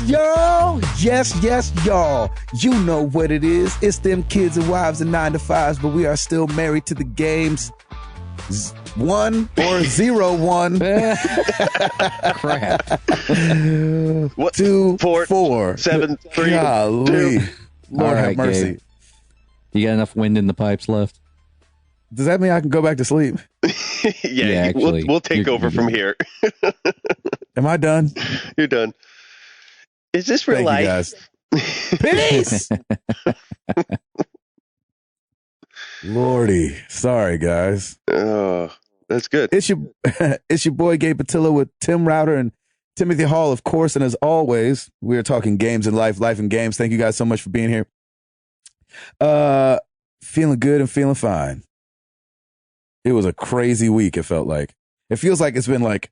y'all. Yes, y'all. You know what it is. It's them kids and wives and 9-to-5s, but we are still married to the games. 1 or 0-1. Crap. 2, 4, 4, 7, 3, Golly. 2. Lord have mercy. Gabe. You got enough wind in the pipes left? Does that mean I can go back to sleep? Yeah, actually, we'll take over from here. Am I done? You're done. Is this real Thank life? you guys. Peace. Lordy. Sorry, guys. Oh, that's good. It's your boy Gabe Patillo with Tim Router and Timothy Hall, of course. And as always, we are talking games and life and games. Thank you guys so much for being here. Feeling good and feeling fine. It was a crazy week, it felt like. It feels like it's been like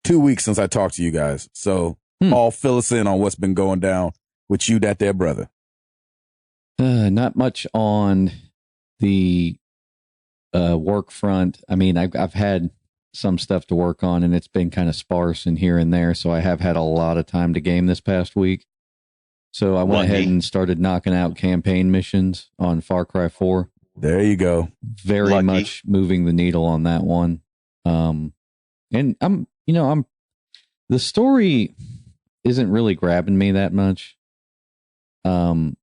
2 weeks since I talked to you guys. So all fill us in on what's been going down with you, that there brother. Not much on the work front. I mean, I've had some stuff to work on, and it's been kind of sparse and here and there. So I have had a lot of time to game this past week. So I went ahead and started knocking out campaign missions on Far Cry 4. There you go. Very much moving the needle on that one. And the story isn't really grabbing me that much. The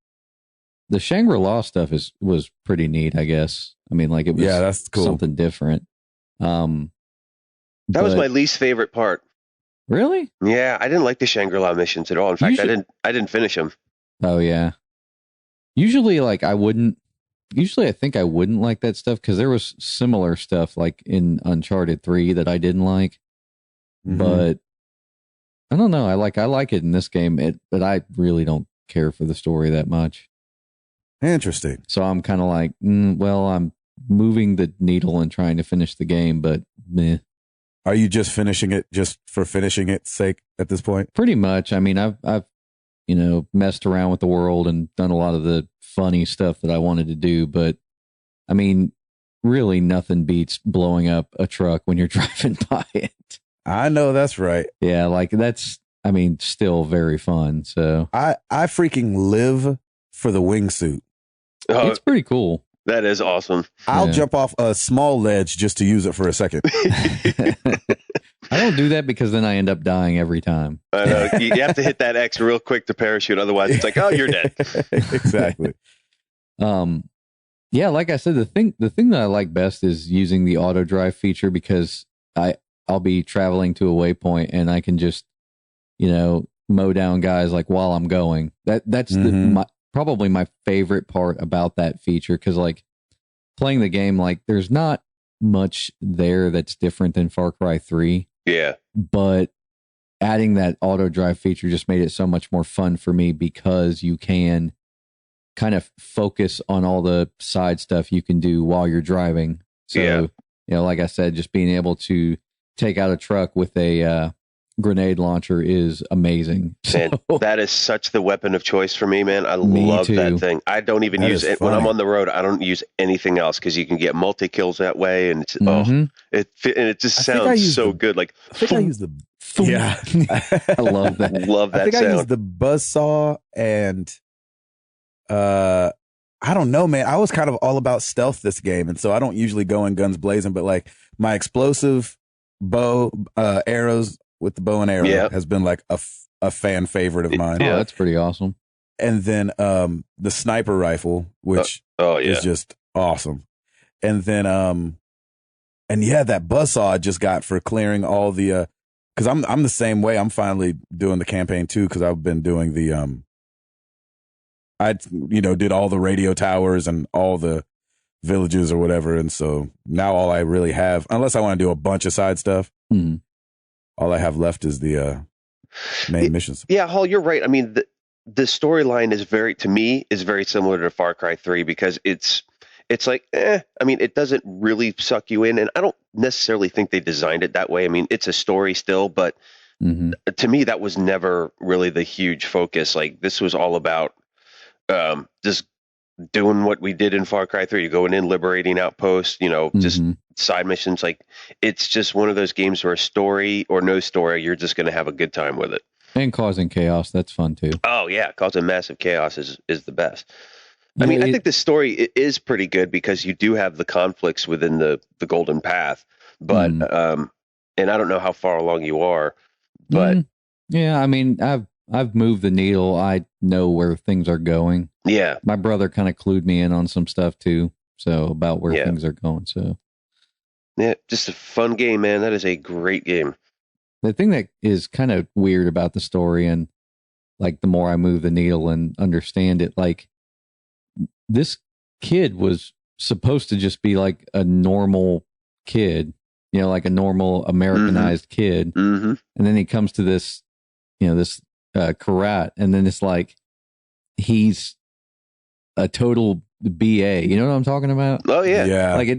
Shangri-La stuff was pretty neat, I guess. I mean, like it was that's cool. Something different. That was my least favorite part. Really? Yeah, I didn't like the Shangri-La missions at all. In fact, I didn't finish them. Oh yeah. Usually I think I wouldn't like that stuff because there was similar stuff like in Uncharted 3 that I didn't like. Mm-hmm. But I don't know. I like it in this game, but I really don't care for the story that much. Interesting. So I'm kind of like, well, I'm moving the needle and trying to finish the game, but meh. Are you just finishing it just for finishing its sake at this point? Pretty much. I mean, I've messed around with the world and done a lot of the funny stuff that I wanted to do, but I mean, really nothing beats blowing up a truck when you're driving by it. I know that's right. Yeah, like that's, I mean, still very fun. So I freaking live for the wingsuit. Oh, it's pretty cool. That is awesome. I'll jump off a small ledge just to use it for a second. I don't do that because then I end up dying every time. I know. You have to hit that X real quick to parachute. Otherwise, it's like, oh, you're dead. Exactly. Yeah, like I said, the thing that I like best is using the auto drive feature because I'll be traveling to a waypoint and I can just, mow down guys like while I'm going. That's probably my favorite part about that feature because like playing the game, like there's not much there that's different than Far Cry 3. Yeah. But adding that auto drive feature just made it so much more fun for me because you can kind of focus on all the side stuff you can do while you're driving. So, like I said, just being able to take out a truck with a grenade launcher is amazing. Man, that is such the weapon of choice for me, man. I love that thing. I don't even use it when I'm on the road. I don't use anything else because you can get multi kills that way, and it's it just sounds so good. Like I think I use the I love that. Love that. I think sound. I use the buzzsaw and I don't know, man. I was kind of all about stealth this game, and so I don't usually go in guns blazing. But like my explosive bow arrows. With the bow and arrow has been like a fan favorite of mine. Yeah, that's pretty awesome. And then the sniper rifle, which is just awesome. And then that buzzsaw I just got for clearing all the because I'm the same way. I'm finally doing the campaign too because I've been doing the I did all the radio towers and all the villages or whatever, and so now all I really have, unless I want to do a bunch of side stuff. Mm-hmm. All I have left is the main missions. Yeah, Hall, you're right. I mean, the storyline is very similar to Far Cry 3 because it's like, I mean, it doesn't really suck you in, and I don't necessarily think they designed it that way. I mean, it's a story still, but to me, that was never really the huge focus. Like, this was all about just doing what we did in Far Cry 3, going in, liberating outposts, just side missions. Like, it's just one of those games where story or no story, you're just going to have a good time with it. And causing chaos, that's fun too. Oh yeah, causing massive chaos is the best. I mean, I think the story is pretty good because you do have the conflicts within the Golden Path, but and I don't know how far along you are, but yeah, I mean, I've moved the needle. I know where things are going. Yeah, my brother kind of clued me in on some stuff too, so about where things are going. So yeah, just a fun game, man. That is a great game. The thing that is kind of weird about the story, and like the more I move the needle and understand it, like this kid was supposed to just be like a normal kid, like a normal Americanized kid. And then he comes to this, this Karat, and then it's like he's a total BA. You know what I'm talking about? Oh, yeah. Yeah. Like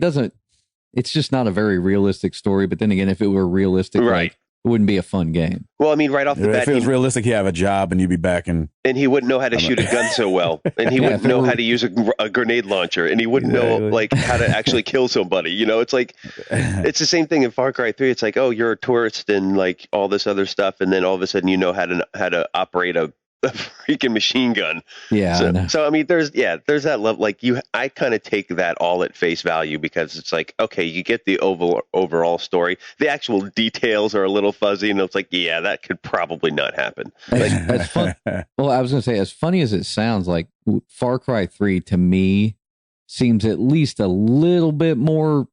it's just not a very realistic story. But then again, if it were realistic, right. It wouldn't be a fun game. Well, I mean, right off the bat, if it was realistic, he'd have a job and you'd be back and he wouldn't know how to shoot a gun so well, and he wouldn't know how to use a grenade launcher, and he wouldn't know like how to actually kill somebody. It's like it's the same thing in Far Cry 3. It's like, oh, you're a tourist and like all this other stuff, and then all of a sudden you know how to operate a freaking machine gun. Yeah. So I mean, there's that level. Like I kind of take that all at face value because it's like, okay, you get the overall story. The actual details are a little fuzzy, and it's like, yeah, that could probably not happen. As fun. Well, I was going to say, as funny as it sounds, like Far Cry 3 to me seems at least a little bit more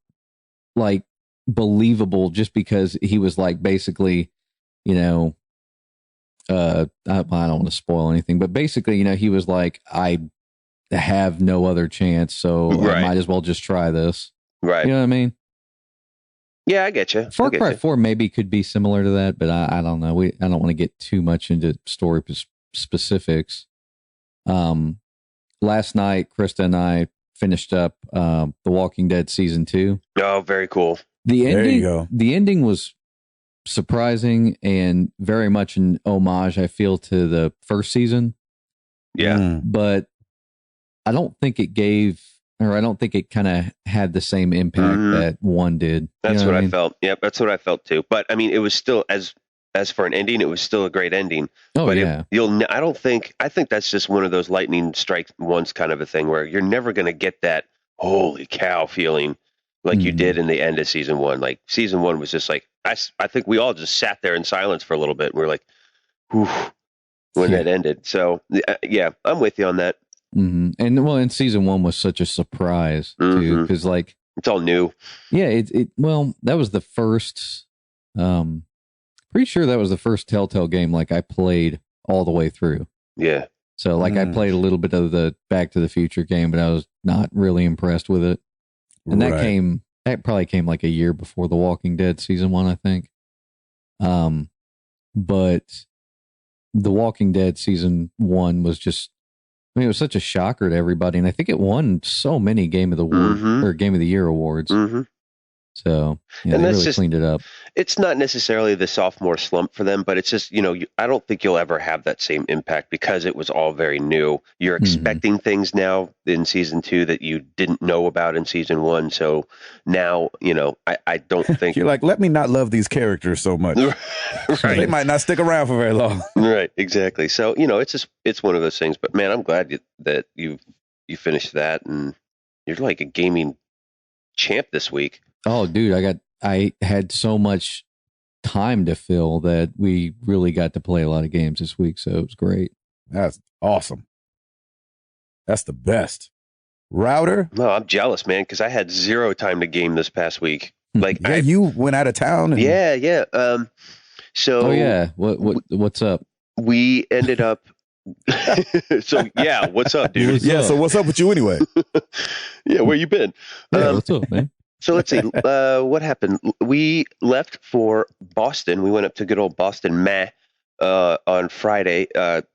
like believable, just because he was like basically, I don't want to spoil anything, but basically, he was like, I have no other chance, so I might as well just try this. Right. You know what I mean? Yeah, I get you. Far Cry 4 maybe could be similar to that, but I don't know. I don't want to get too much into story specifics. Last night, Krista and I finished up The Walking Dead season 2. Oh, very cool. There you go. The ending was surprising and very much an homage, I feel, to the first season. Yeah. But I don't think it kind of had the same impact that one did. That's what I felt. Yep, that's what I felt too. But I mean, it was still, as for an ending, it was still a great ending. Oh, but yeah. I think that's just one of those lightning strike once kind of a thing where you're never going to get that holy cow feeling like you did in the end of season 1. Like season 1 was just like, I think we all just sat there in silence for a little bit. And we were like, whew, when that ended. So yeah, I'm with you on that. And and season 1 was such a surprise too, because like it's all new. Yeah, that was the first. Pretty sure that was the first Telltale game like I played all the way through. Yeah. So like I played a little bit of the Back to the Future game, but I was not really impressed with it. And that probably came like a year before The Walking Dead season 1, I think. But The Walking Dead season 1 was just, it was such a shocker to everybody, and I think it won so many Game of the Year awards. So they really cleaned it up. It's not necessarily the sophomore slump for them, but it's just, I don't think you'll ever have that same impact because it was all very new. You're expecting things now in season 2 that you didn't know about in season 1. So now, I don't think you're like, let me not love these characters so much. Right. They might not stick around for very long. Right. Exactly. So, it's one of those things, but man, I'm glad that you finished that, and you're like a gaming champ this week. Oh, dude, I had so much time to fill that we really got to play a lot of games this week, so it was great. That's awesome. That's the best. Router? No, I'm jealous, man, because I had 0 time to game this past week. Like, you went out of town. Yeah. So, oh yeah, what's up? We ended up. So yeah, what's up, dude? So what's up with you anyway? Yeah, where you been? Yeah, what's up, man? So let's see. What happened? We left for Boston. We went up to good old Boston, on Friday.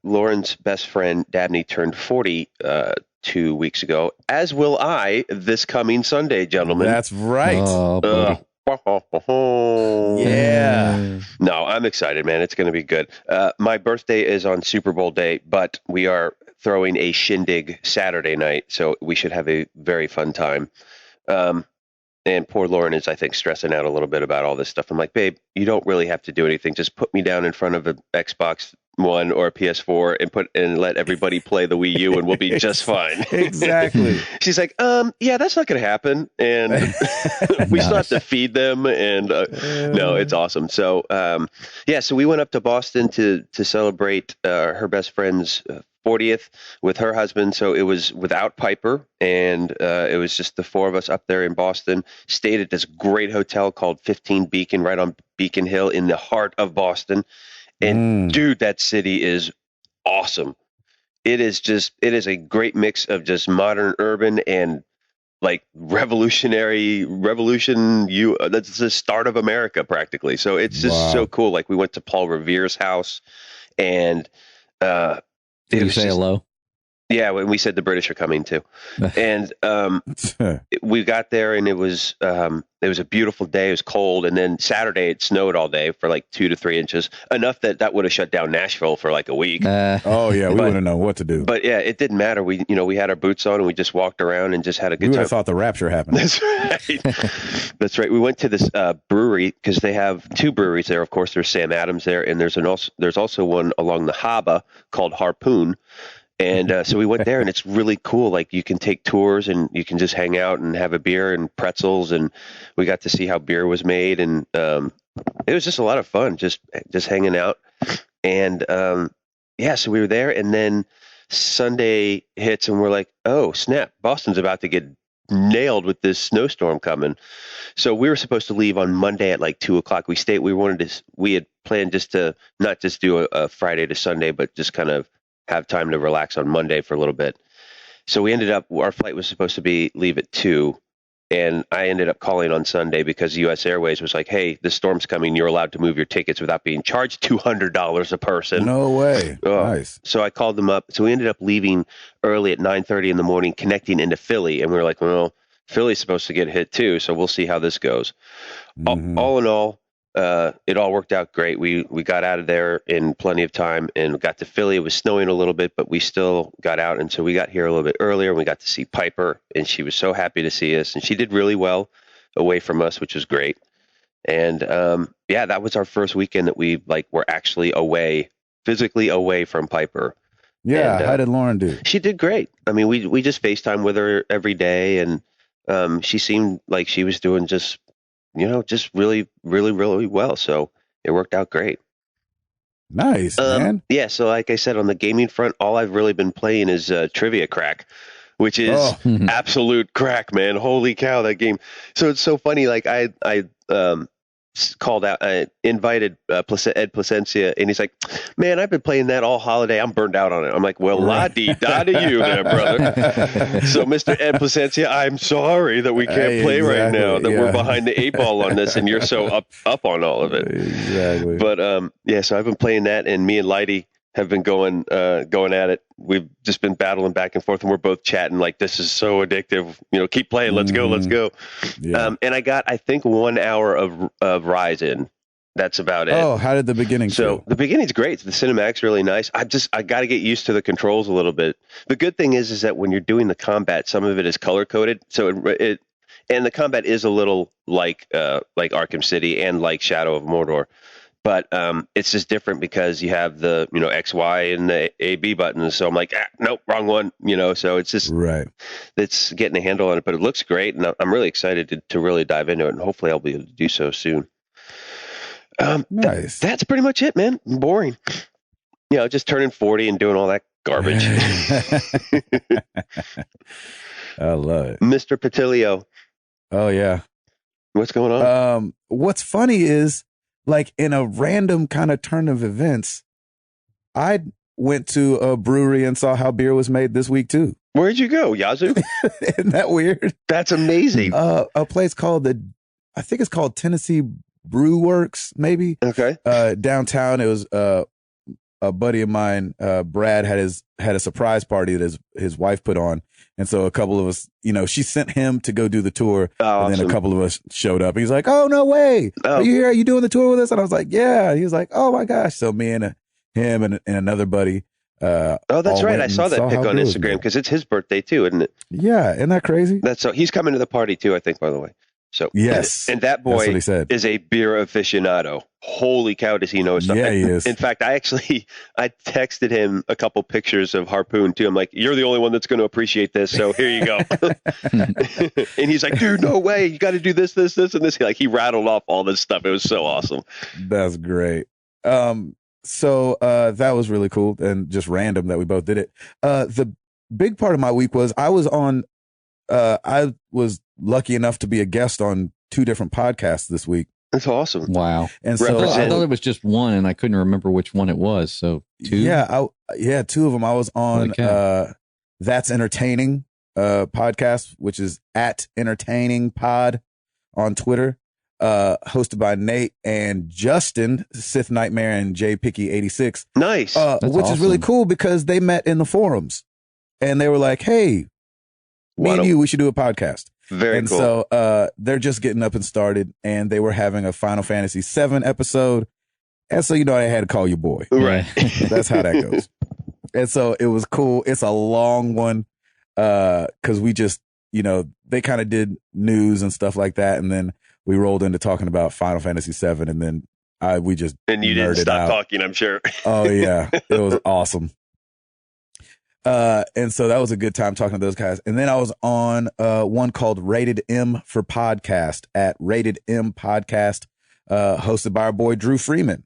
Lauren's best friend, Dabney, turned 40 2 weeks ago, as will I this coming Sunday, gentlemen. That's right. Yeah. No, I'm excited, man. It's going to be good. My birthday is on Super Bowl day, but we are throwing a shindig Saturday night, so we should have a very fun time. And poor Lauren is, I think, stressing out a little bit about all this stuff. I'm like, babe, you don't really have to do anything. Just put me down in front of an Xbox One or a PS4 and let everybody play the Wii U, and we'll be just fine. Exactly. She's like, yeah, that's not going to happen, and we still have to feed them, and no, it's awesome. So, so we went up to Boston to celebrate her best friend's 40th with her husband. So it was without Piper, and it was just the four of us up there in Boston. Stayed at this great hotel called 15 Beacon, right on Beacon Hill in the heart of Boston. And dude, that city is awesome. It is a great mix of just modern, urban, and like revolution. That's the start of America practically. So it's just so cool. Like we went to Paul Revere's house, and did you say hello? Yeah, when we said the British are coming too, and we got there, and it was a beautiful day. It was cold, and then Saturday it snowed all day for like 2 to 3 inches, enough that would have shut down Nashville for like a week. Oh yeah, we wouldn't know what to do. But yeah, it didn't matter. We had our boots on, and we just walked around and just had a good time. We would have thought the rapture happened. That's right. That's right. We went to this brewery because they have 2 breweries there. Of course, there's Sam Adams there, and there's also one along the Harbor called Harpoon. And so we went there, and it's really cool. Like you can take tours, and you can just hang out and have a beer and pretzels. And we got to see how beer was made, and it was just a lot of fun, just hanging out. And so we were there, and then Sunday hits, and we're like, oh snap, Boston's about to get nailed with this snowstorm coming. So we were supposed to leave on Monday at like 2:00. We had planned just to not just do a Friday to Sunday, but just kind of have time to relax on Monday for a little bit. So our flight was supposed to leave at 2:00, and I ended up calling on Sunday because US Airways was like, hey, the storm's coming. You're allowed to move your tickets without being charged $200 a person. No way. Nice. So I called them up. So we ended up leaving early at 9:30 in the morning, connecting into Philly. And we were like, well, Philly's supposed to get hit too. So we'll see how this goes. Mm-hmm. All in all, it all worked out great. We got out of there in plenty of time and got to Philly. It was snowing a little bit, but we still got out. And so we got here a little bit earlier, and we got to see Piper, and she was so happy to see us, and she did really well away from us, which was great. And that was our first weekend that we were actually physically away from Piper. Yeah. And, how did Lauren do? She did great. I mean, we just FaceTime with her every day, and she seemed like she was doing just really, really, really well. So it worked out great. Nice, man. Yeah. So like I said, on the gaming front, all I've really been playing is Trivia Crack, which is absolute crack, man. Holy cow, that game. So it's so funny. Like I called out, I invited Ed Placencia, and he's like, man, I've been playing that all holiday. I'm burned out on it. I'm like, well, la-dee-da to you there, brother. So Mr. Ed Placencia, I'm sorry that we can't play right now, that we're behind the 8 ball on this, and you're so up on all of it. Exactly. But so I've been playing that, and me and Lighty have been going at it. We've just been battling back and forth, and we're both chatting like, this is so addictive. Keep playing. Let's go. Yeah. And I got, I think, 1 hour of Rise in. That's about it. Oh, how did the beginning feel? The beginning's great. The cinematic's really nice. I got to get used to the controls a little bit. The good thing is that when you're doing the combat, some of it is color coded. So and the combat is a little like Arkham City and like Shadow of Mordor. But it's just different because you have the, X, Y, and the A, B buttons. So I'm like, nope, wrong one. So it's just, right. It's getting a handle on it, but it looks great. And I'm really excited to really dive into it. And hopefully I'll be able to do so soon. Nice. That's pretty much it, man. Boring. Just turning 40 and doing all that garbage. I love it. Mr. Patilio. Oh, yeah. What's going on? What's funny is, like, in a random kind of turn of events, I went to a brewery and saw how beer was made this week too. Where'd you go, Yazoo? Isn't that weird? That's amazing. A place called I think it's called Tennessee Brew Works, maybe. Okay. Downtown. It was a buddy of mine, Brad, had a surprise party that his wife put on. And so a couple of us, she sent him to go do the tour. Oh, and then awesome. a couple of us showed up. He's like, oh, no way. Are you here? Are you doing the tour with us? And I was like, yeah. He was like, oh my gosh. So me and him and another buddy. That's right. I saw that pic on Instagram because it's his birthday too, isn't it? Yeah. Isn't that crazy? He's coming to the party too, I think, by the way. So yes, and that boy is a beer aficionado. Holy cow, does he know his stuff? Yeah, he is. In fact, I texted him a couple pictures of Harpoon too. I'm like, you're the only one that's going to appreciate this, so here you go. And he's like, dude, no way, you got to do this, this, this, and this. Like, he rattled off all this stuff. It was so awesome. That's great. So that was really cool and just random that we both did it. The big part of my week was I was lucky enough to be a guest on 2 different podcasts this week. That's awesome. Wow. And so I thought it was just one and I couldn't remember which one it was. So 2? Yeah. 2 of them. I was on, That's Entertaining, podcast, which is at Entertaining Pod on Twitter, hosted by Nate and Justin, Sith Nightmare and J Picky 86. Nice. Which is really cool because they met in the forums and they were like, hey, me and you, we should do a podcast. Very cool. So they're just getting up and started, and they were having a Final Fantasy VII episode. And so, I had to call your boy. Right. That's how that goes. And so it was cool. It's a long one because we just, they kind of did news and stuff like that. And then we rolled into talking about Final Fantasy VII, and then we just And you didn't stop talking, I'm sure. Oh, yeah. It was awesome. And so that was a good time talking to those guys. And then I was on one called Rated M for Podcast at Rated M Podcast, hosted by our boy Drew Freeman.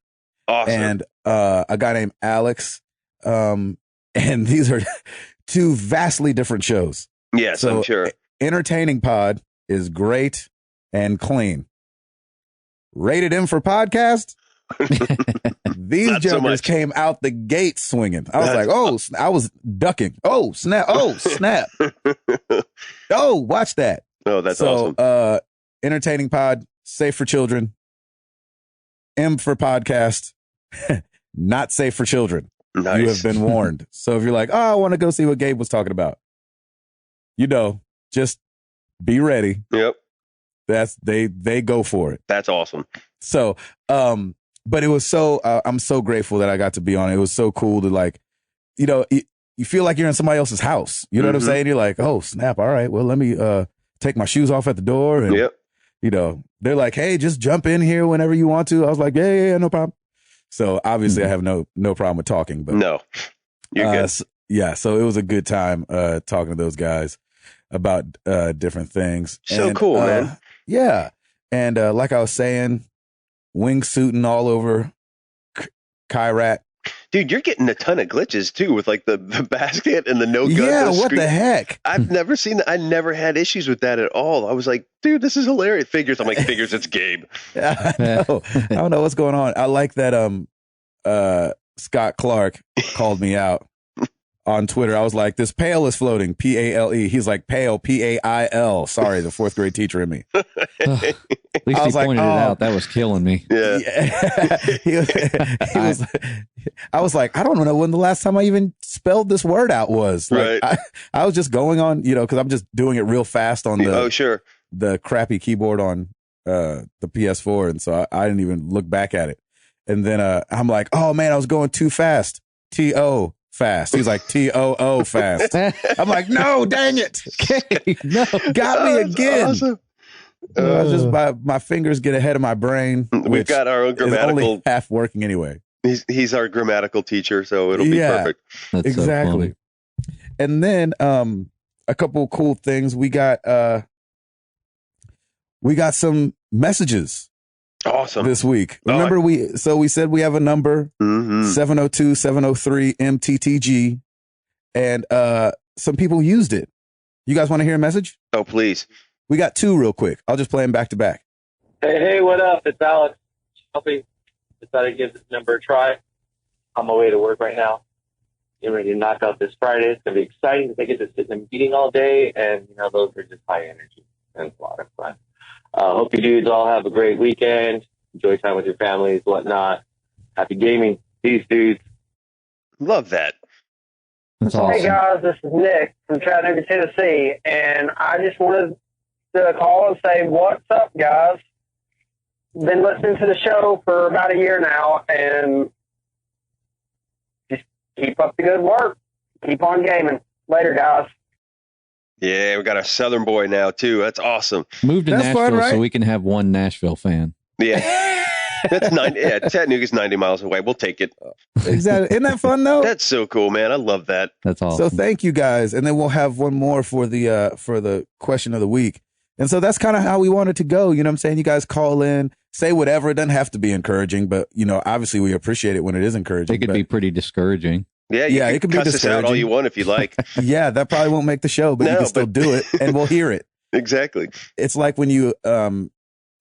Awesome. And a guy named Alex. And these are 2 vastly different shows. Yes, so, I'm sure. Entertaining Pod is great and clean. Rated M for Podcast. These jumpers came out the gate swinging. I was like, oh, I was ducking. Oh, snap. Oh, snap. Oh, watch that. Oh, that's awesome. Entertaining Pod, safe for children. M for Podcast, not safe for children. Nice. You have been warned. So if you're like, oh, I want to go see what Gabe was talking about, just be ready. Yep. They go for it. That's awesome. So, but it was so, I'm so grateful that I got to be on it. It was so cool to you feel like you're in somebody else's house. You know what I'm saying? You're like, oh, snap. All right. Well, let me take my shoes off at the door. And, they're like, hey, just jump in here whenever you want to. I was like, yeah, no problem. So obviously I have no problem with talking. But no, you're good. Yeah. So it was a good time talking to those guys about different things. So cool, man. Yeah. And like I was saying, wingsuiting all over Kyrat. Dude, you're getting a ton of glitches too with like the basket and the no gun. Yeah, what the heck? I've never seen that. I never had issues with that at all. I was like, dude, this is hilarious. Figures. I'm like, figures, it's Gabe. I know. I don't know what's going on. I like that Scott Clark called me out on Twitter. I was like, this pail is floating, P-A-L-E. He's like, pail, P-A-I-L. Sorry, the 4th grade teacher in me. At least he pointed it out. That was killing me. Yeah. I was like, I don't know when the last time I even spelled this word out was. Like, right. I was just going on, because I'm just doing it real fast on the crappy keyboard on the PS4. And so I didn't even look back at it. And then I'm like, oh man, I was going too fast. T-O. Fast. He's like T-O-O fast. I'm like, no, dang it. No, got me again. Awesome. My fingers get ahead of my brain. We've got our own grammatical. Is only half working anyway. He's our grammatical teacher, so it'll be perfect. That's exactly. So and then a couple of cool things. We got some messages. Awesome. This week. Remember we said we have a number 702-703 MTTG and some people used it. You guys want to hear a message? Oh, please. We got 2 real quick. I'll just play them back to back. Hey, what up? It's Alex. Decided to give this number a try. On my way to work right now. Getting ready to knock out this Friday. It's going to be exciting because I get to sit in a meeting all day and those are just high energy and it's a lot of fun. Hope you dudes all have a great weekend. Enjoy time with your families, whatnot. Happy gaming. Peace, dudes. Love that. That's awesome. Hey, guys. This is Nick from Chattanooga, Tennessee. And I just wanted to call and say, what's up, guys? Been listening to the show for about a year now. And just keep up the good work. Keep on gaming. Later, guys. Yeah, we got a Southern boy now too. That's awesome. Move to That's Nashville fun, right? so we can have one Nashville fan. Yeah. That's 90. Yeah, Chattanooga's 90 miles away. We'll take it. Exactly. Isn't that fun though? That's so cool, man. I love that. That's awesome. So thank you guys, and then we'll have one more for the question of the week. And so that's kind of how we want it to go. You know what I'm saying? You guys call in, say whatever. It doesn't have to be encouraging, but obviously we appreciate it when it is encouraging. It could be pretty discouraging. Yeah, it could be cuss us out all you want if you like. Yeah, that probably won't make the show, but you can still do it, and we'll hear it. Exactly. It's like when you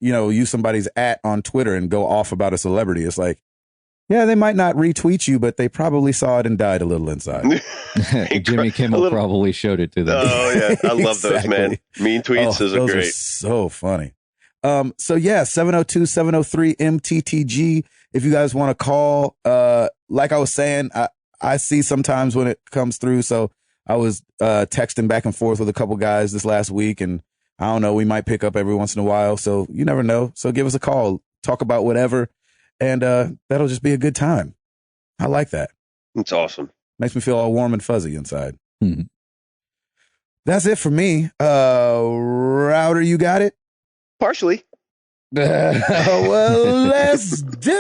use somebody's @ on Twitter and go off about a celebrity. It's like, yeah, they might not retweet you, but they probably saw it and died a little inside. Jimmy Kimmel probably showed it to them. Oh yeah, I love those, man. Mean tweets, those are great. Are so funny. So yeah, 702-703-MTTG. If you guys want to call, like I was saying, I see sometimes when it comes through. So I was texting back and forth with a couple guys this last week, and I don't know, we might pick up every once in a while. So you never know. So give us a call, talk about whatever, and that'll just be a good time. I like that. It's awesome. Makes me feel all warm and fuzzy inside. Mm-hmm. That's it for me. Router, you got it? Partially. Well, let's do it.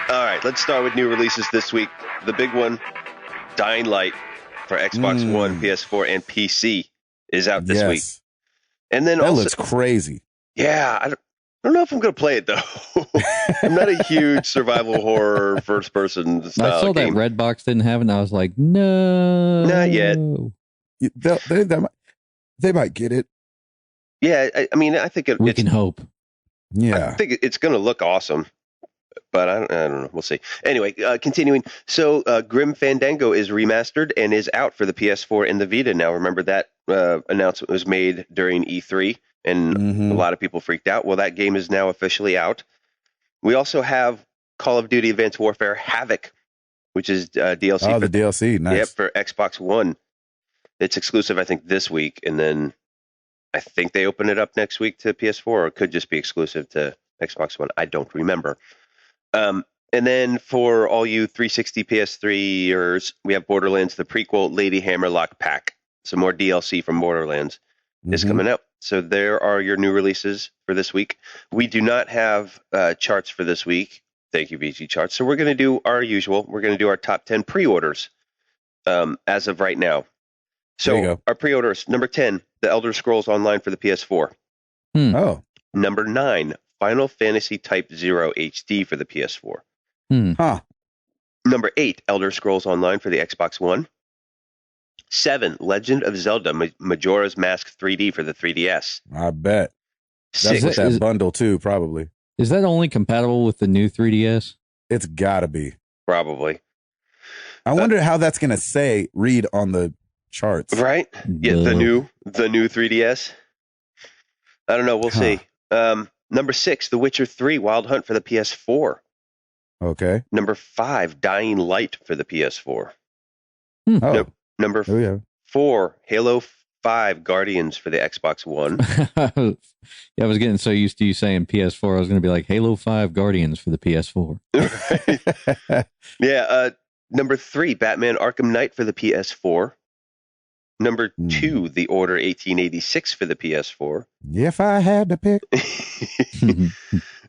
All right, let's start with new releases this week. The big one, Dying Light for Xbox One, PS4, and PC is out this week. And then that looks crazy. Yeah, I don't know if I'm going to play it, though. I'm not a huge survival horror first-person style I saw game. that Redbox didn't have it, and I was like, no. Not yet. They might get it. Yeah, I mean, I think we can hope. Yeah. I think it's going to look awesome. But I don't know. We'll see. Anyway, continuing. So Grim Fandango is remastered and is out for the PS4 and the Vita now. Remember that announcement was made during E3, and a lot of people freaked out. Well, that game is now officially out. We also have Call of Duty Advanced Warfare Havoc, which is DLC. Oh, the DLC. Nice. Yep, for Xbox One. It's exclusive, I think, this week, and then I think they open it up next week to PS4, or it could just be exclusive to Xbox One. I don't remember. And then for all you 360 PS3ers, we have Borderlands, the prequel Lady Hammerlock Pack. Some more DLC from Borderlands is coming out. So there are your new releases for this week. We do not have charts for this week. Thank you, VG Charts. So we're going to do our usual. We're going to do our top 10 pre-orders as of right now. So our pre-orders, number 10, The Elder Scrolls Online for the PS4. Oh. Number 9, Final Fantasy Type 0 HD for the PS4. Number 8, Elder Scrolls Online for the Xbox One. 7, Legend of Zelda Majora's Mask 3D for the 3DS. I bet. 6, That's with that bundle too, probably. Is that only compatible with the new 3DS? It's gotta be. Probably. I wonder how that's going to read on the charts. Right? Yeah, the new 3DS. I don't know. We'll see. Number 6, The Witcher 3 Wild Hunt for the PS4. Okay. Number 5, Dying Light for the PS4. Number 4, Halo 5 Guardians for the Xbox One. I was getting so used to you saying PS4. I was going to be like Halo 5 Guardians for the PS4. Yeah. Number 3, Batman Arkham Knight for the PS4. Number 2, The Order 1886 for the PS4. If I had to pick.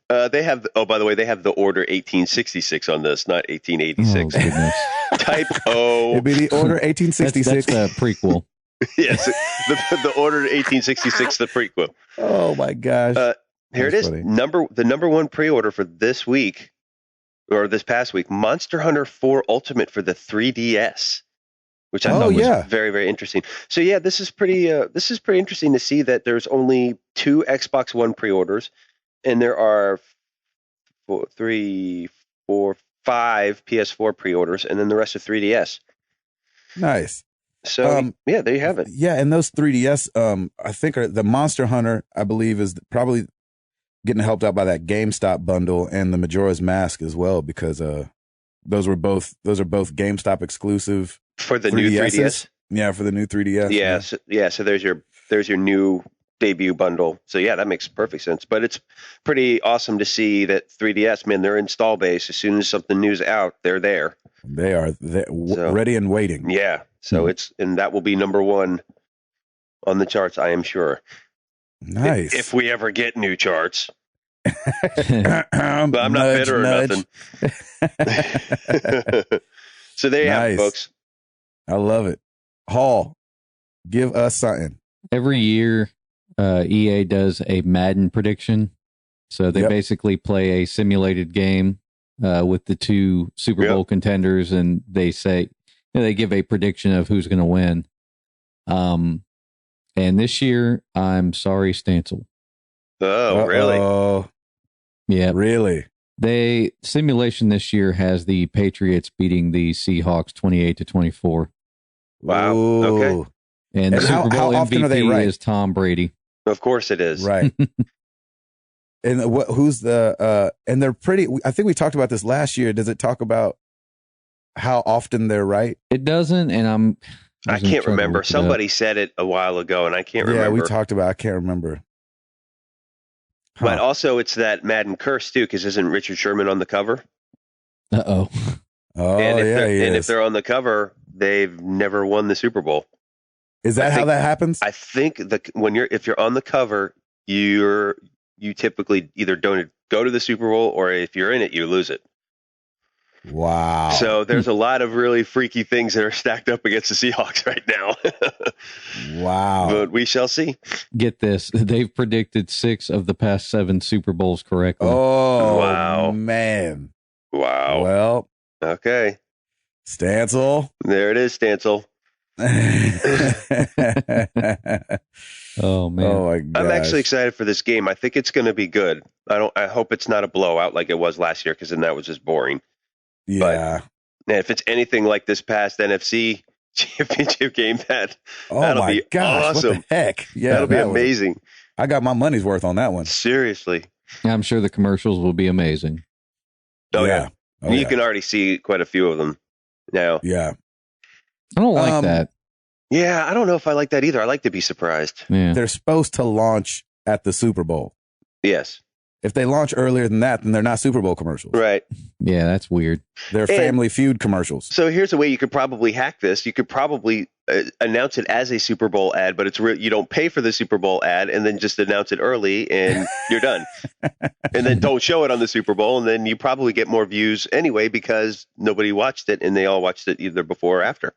They have, by the way, they have The Order 1866 on this, not 1886. Oh, Type O. It'd be The Order 1866. That's a prequel. Yes, the Order 1866, the prequel. Oh my gosh! Here it is. Funny. The number one pre-order for this week, or this past week, Monster Hunter 4 Ultimate for the 3DS, which I thought was very, very interesting. So yeah, this is pretty interesting to see that there's only 2 Xbox One pre-orders, and there are 5 PS4 pre-orders, and then the rest are 3DS. Nice. So yeah, there you have it. Yeah, and those 3DS, I think the Monster Hunter, I believe, is probably getting helped out by that GameStop bundle and the Majora's Mask as well, because those are both GameStop exclusive for the new 3DS. Yeah, for the new 3DS. Yeah. So there's your new debut bundle. So yeah, that makes perfect sense. But it's pretty awesome to see that 3DS, man, their install base, as soon as something new's out, they're there. They are ready and waiting. Yeah. So and that will be number one on the charts, I am sure. Nice. If we ever get new charts. But I'm not bitter or nothing. So there you have it, folks. I love it. Hall, give us something. Every year, EA does a Madden prediction. So they basically play a simulated game with the two Super Bowl contenders, and they say they give a prediction of who's going to win. And this year, I'm sorry, Stancil. Oh, really? Oh, yeah, really. Simulation this year has the Patriots beating the Seahawks 28-24. Wow. Ooh. Okay. And the Super Bowl MVP is Tom Brady. Of course it is. Right. And who's the and they're pretty, I think we talked about this last year. Does it talk about how often they're right? It doesn't, and I can't remember. Somebody said it a while ago, and I can't remember. Yeah, we talked about it. I can't remember. Huh. But also, it's that Madden curse, too, because isn't Richard Sherman on the cover? Uh-oh. Oh, and if they're on the cover, they've never won the Super Bowl. Is that how that happens? I think if you're on the cover, you typically either don't go to the Super Bowl, or if you're in it, you lose it. Wow. So there's a lot of really freaky things that are stacked up against the Seahawks right now. Wow. But we shall see. Get this. They've predicted 6 of the past 7 Super Bowls correctly. Oh, wow. Man. Wow. Well. Okay. Stancil. There it is, Stancil. Oh, man. Oh, my gosh. I'm actually excited for this game. I think it's going to be good. I hope it's not a blowout like it was last year, because then that was just boring. Yeah. But if it's anything like this past NFC championship game, that'll be awesome. What the heck? Yeah, that'll be amazing. I got my money's worth on that one. Seriously. I'm sure the commercials will be amazing. Oh, yeah. You can already see quite a few of them now. Yeah. I don't like that. Yeah, I don't know if I like that either. I like to be surprised. Yeah. They're supposed to launch at the Super Bowl. Yes. If they launch earlier than that, then they're not Super Bowl commercials. Right. Yeah, that's weird. They're Family Feud commercials. So here's a way you could probably hack this. You could probably announce it as a Super Bowl ad, but you don't pay for the Super Bowl ad, and then just announce it early, and you're done. And then don't show it on the Super Bowl, and then you probably get more views anyway because nobody watched it, and they all watched it either before or after.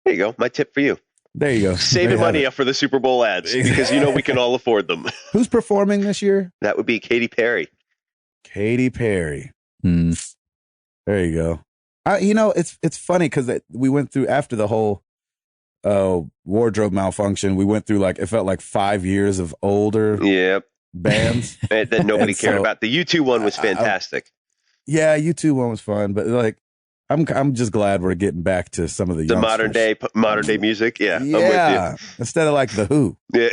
There you go. My tip for you. There you go. Saving money up for the Super Bowl ads because we can all afford them. Who's performing this year? That would be Katy Perry. Katy Perry. There you go. It's funny because we went through, after the whole wardrobe malfunction, we went through it felt like 5 years of older bands that nobody cared about. The U2 one was fantastic. U2 one was fun, but I'm just glad we're getting back to some of the modern day music. Yeah, I'm with you. Instead of like the Who. Yeah,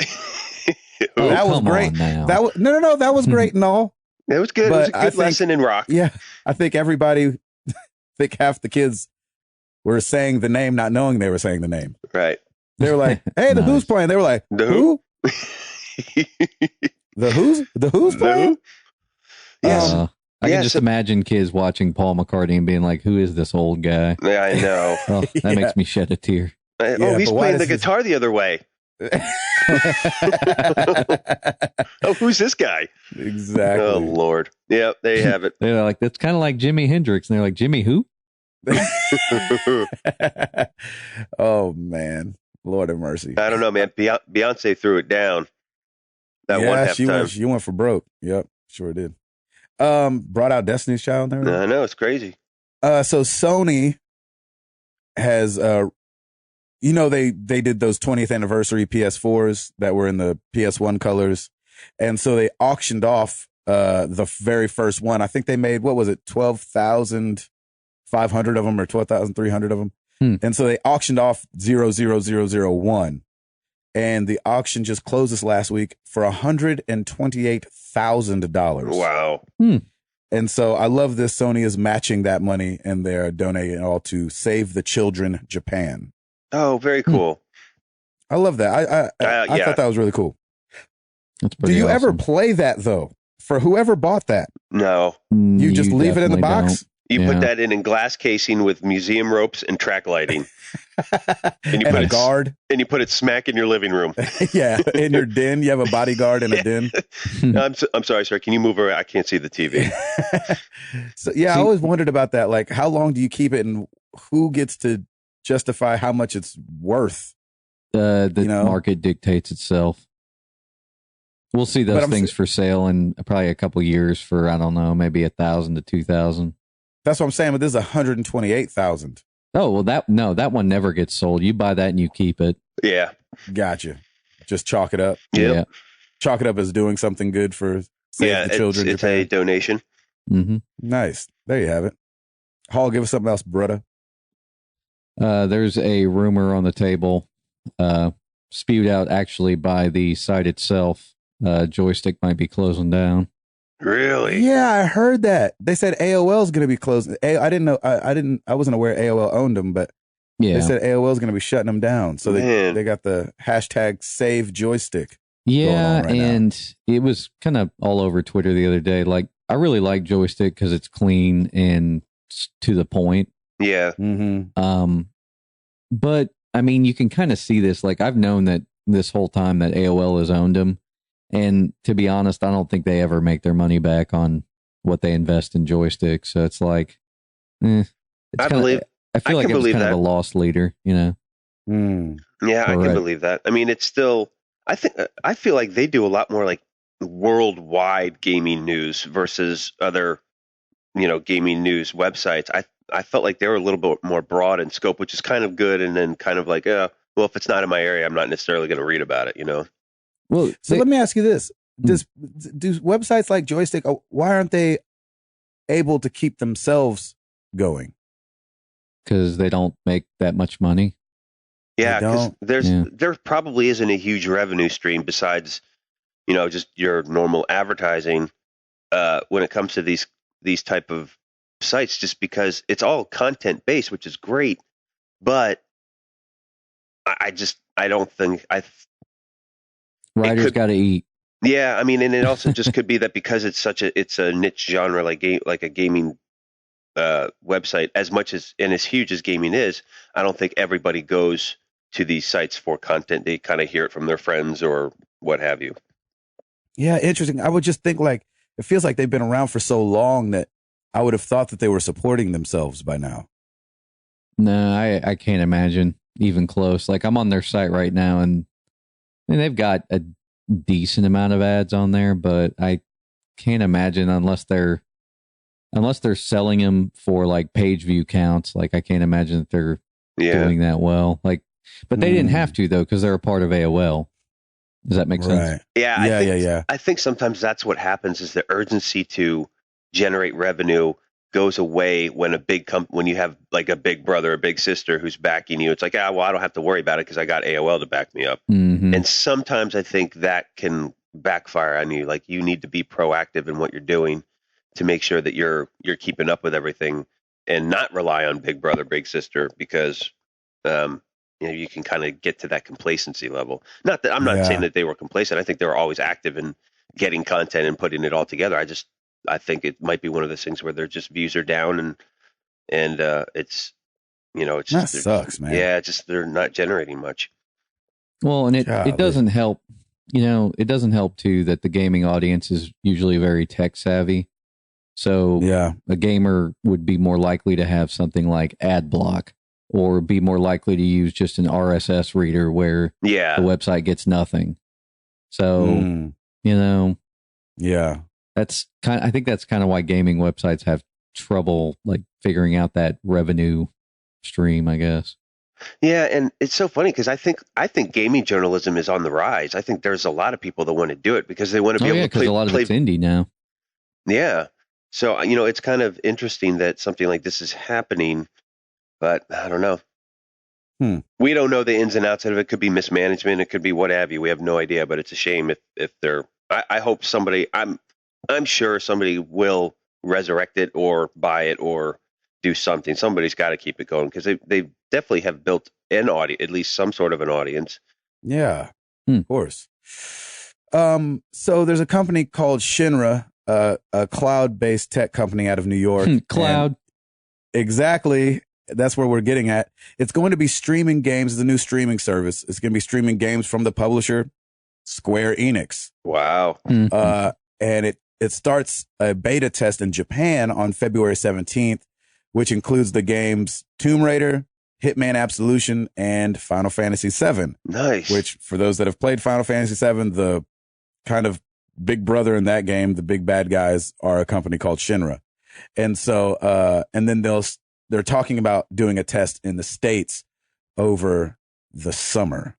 that was great. That was no, that was great and all. It was good. It was a good lesson in rock. Yeah, I think half the kids were saying the name, not knowing they were saying the name. Right. They were like, "Hey, the Who's playing?" They were like, "The Who? The Who's playing?" Yes. I can just imagine kids watching Paul McCartney and being like, "Who is this old guy?" Yeah, I know. That makes me shed a tear. He's playing the guitar the other way. Who's this guy? Exactly. Oh, Lord. Yeah, there you have it. They're like, that's kind of like Jimi Hendrix. And they're like, Jimmy who? Oh, man. Lord have mercy. I don't know, man. Beyonce threw it down. That one half time. She went for broke. Yep, sure did. Brought out Destiny's Child and everything. I know, it's crazy. So Sony has, they did those 20th anniversary PS4s that were in the PS1 colors. And so they auctioned off the very first one. I think they made, 12,500 of them or 12,300 of them. And so they auctioned off 00001. And the auction just closed this last week for $128,000. Wow. And so I love this. Sony is matching that money, and they're donating it all to Save the Children Japan. Oh, very cool. I love that. I thought that was really cool. That's pretty Do you awesome. ever play that though? For whoever bought that? No. You just leave it in the box? You put that in glass casing with museum ropes and track lighting. And you put a guard. And you put it smack in your living room. Yeah, in your den. You have a bodyguard in a den. I'm sorry, sir. Can you move around? I can't see the TV. So I always wondered about that. Like, how long do you keep it, and who gets to justify how much it's worth? The market dictates itself. We'll see those things for sale in probably a couple years for, I don't know, maybe 1,000 to 2,000. That's what I'm saying. But this is 128,000. Oh, well, that one never gets sold. You buy that and you keep it. Yeah. Gotcha. Just chalk it up. Yep. Yeah. Chalk it up as doing something good for the children. It's a donation. Mm-hmm. Nice. There you have it. Hall, give us something else, brother. There's a rumor on the table, spewed out actually by the site itself. Joystick might be closing down. Really? Yeah, I heard that. They said AOL is going to be closing. I didn't know. I wasn't aware AOL owned them, but they said AOL is going to be shutting them down. So they got the hashtag save joystick. Yeah, and it was kind of all over Twitter the other day. Like, I really like Joystick because it's clean and to the point. Yeah. Mm-hmm. But I mean, you can kind of see this. Like, I've known that this whole time that AOL has owned them. And to be honest, I don't think they ever make their money back on what they invest in Joystick. So it's like, I feel like it's kind of a lost leader, you know? Yeah, I can believe that. I mean, it's still, I feel like they do a lot more like worldwide gaming news versus other, gaming news websites. I felt like they were a little bit more broad in scope, which is kind of good. And then kind of like, well, if it's not in my area, I'm not necessarily going to read about it, Well, so let me ask you this. Do websites like Joystick, why aren't they able to keep themselves going? Because they don't make that much money. Yeah, because there probably isn't a huge revenue stream besides, just your normal advertising when it comes to these type of sites, just because it's all content based, which is great. But I don't think writers got to eat. Yeah, I mean, and it also just could be that because it's a niche genre like a gaming website, as much as and as huge as gaming is, I don't think everybody goes to these sites for content. They kind of hear it from their friends or what have you. Yeah, interesting. I would just think like it feels like they've been around for so long that I would have thought that they were supporting themselves by now. No, I can't imagine even close. Like, I'm on their site right now, and they've got a decent amount of ads on there, but I can't imagine unless they're selling them for like page view counts. Like, I can't imagine that they're doing that well. Like, but they didn't have to though, because they're a part of AOL. Does that make sense? Yeah. I think sometimes that's what happens is the urgency to generate revenue goes away when when you have like a big brother or big sister who's backing you. It's like, well, I don't have to worry about it because I got AOL to back me up. Mm-hmm. And sometimes I think that can backfire on you. Like, you need to be proactive in what you're doing to make sure that you're keeping up with everything and not rely on big brother, big sister, because you can kind of get to that complacency level. Not that I'm not saying that they were complacent. I think they were always active in getting content and putting it all together. I think it might be one of those things where their just views are down and it's it's that just, sucks, man. Yeah, just they're not generating much. Well, and it doesn't help. It doesn't help too that the gaming audience is usually very tech savvy. So a gamer would be more likely to have something like ad block, or be more likely to use just an RSS reader where the website gets nothing. So I think that's kind of why gaming websites have trouble like figuring out that revenue stream, I guess. Yeah, and it's so funny because I think gaming journalism is on the rise. I think there's a lot of people that want to do it because they want to be able to play. Because a lot of it's indie now. Yeah, so it's kind of interesting that something like this is happening, but I don't know. We don't know the ins and outs of it. It could be mismanagement. It could be what have you. We have no idea. But it's a shame if they're. I hope somebody. I'm sure somebody will resurrect it or buy it or do something. Somebody's got to keep it going because they definitely have built an audience, at least some sort of an audience. Yeah, of course. So there's a company called Shinra, a cloud-based tech company out of New York. Cloud. Exactly. That's where we're getting at. It's going to be streaming games. It's a new streaming service. It's going to be streaming games from the publisher, Square Enix. Wow. And it starts a beta test in Japan on February 17th, which includes the games Tomb Raider, Hitman Absolution, and Final Fantasy VII. Nice. Which, for those that have played Final Fantasy VII, the kind of big brother in that game, the big bad guys, are a company called Shinra. And so, and then they're talking about doing a test in the States over the summer.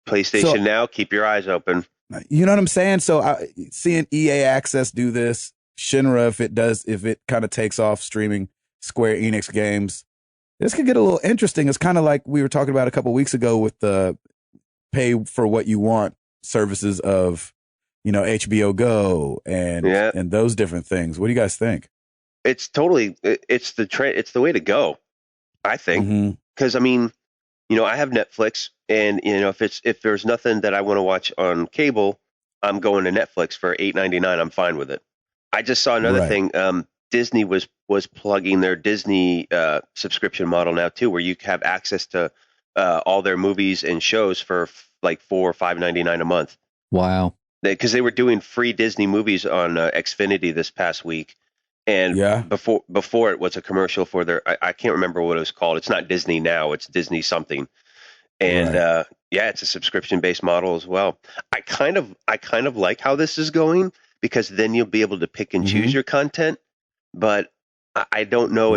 PlayStation Now, keep your eyes open. You know what I'm saying? So seeing EA Access do this, Shinra, if it kind of takes off streaming Square Enix games, this could get a little interesting. It's kind of like we were talking about a couple weeks ago with the pay for what you want services of, HBO Go and those different things. What do you guys think? It's the trend. It's the way to go, I think. Because I have Netflix, and if there's nothing that I want to watch on cable, I'm going to Netflix for $8.99. I'm fine with it. I just saw another thing. Disney was plugging their Disney subscription model now too, where you have access to all their movies and shows for like $4 or $5.99 a month. Wow! Because they were doing free Disney movies on Xfinity this past week. And before it was a commercial for their, I can't remember what it was called. It's not Disney Now, it's Disney something. And it's a subscription-based model as well. I kind of like how this is going because then you'll be able to pick and choose your content. But I don't know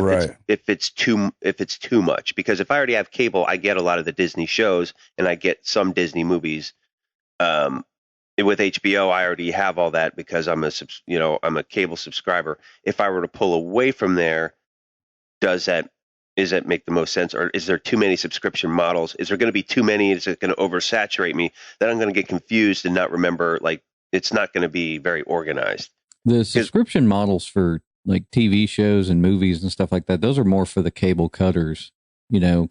if it's too much, because if I already have cable, I get a lot of the Disney shows and I get some Disney movies. With HBO, I already have all that because I'm a cable subscriber. If I were to pull away from there, does that make the most sense, or is there too many subscription models? Is there going to be too many? Is it going to oversaturate me? Then I'm going to get confused and not remember. Like, it's not going to be very organized. The subscription models for like TV shows and movies and stuff like that, those are more for the cable cutters.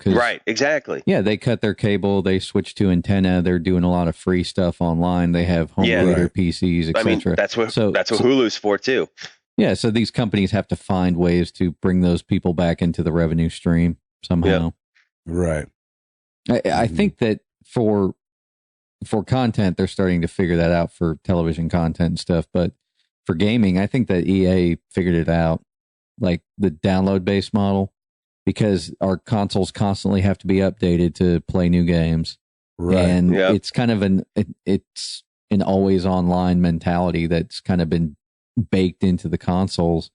Right, exactly. Yeah, they cut their cable, they switch to antenna, they're doing a lot of free stuff online, they have home theater PCs, etc. That's what Hulu's for too. Yeah, so these companies have to find ways to bring those people back into the revenue stream somehow. Yeah. Right. I think that for content, they're starting to figure that out for television content and stuff, but for gaming, I think that EA figured it out, like the download-based model. Because our consoles constantly have to be updated to play new games. Right. And it's kind of it's an always online mentality that's kind of been baked into the consoles.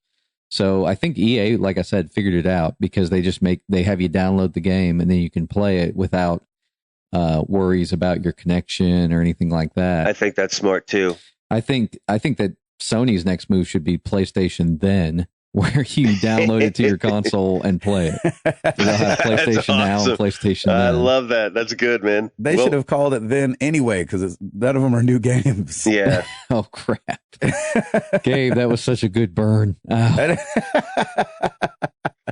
So I think EA, like I said, figured it out because they have you download the game and then you can play it without worries about your connection or anything like that. I think that's smart too. I think that Sony's next move should be PlayStation Then, where you download it to your console and play it. They'll have PlayStation Now and PlayStation Then. I love that. That's good, man. They should have called it Then anyway, because none of them are new games. Yeah. Oh, crap. Gabe, that was such a good burn. Oh.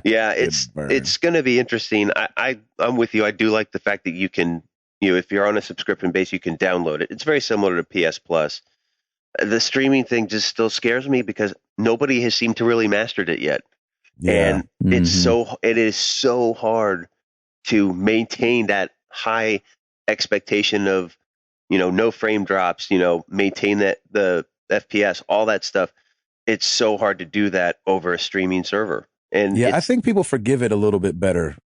Yeah, it's going to be interesting. I'm with you. I do like the fact that you can, if you're on a subscription base, you can download it. It's very similar to PS Plus. The streaming thing just still scares me because nobody has seemed to really mastered it yet. Yeah. And it is so hard to maintain that high expectation of, no frame drops, maintain the FPS, all that stuff. It's so hard to do that over a streaming server. And I think people forgive it a little bit better.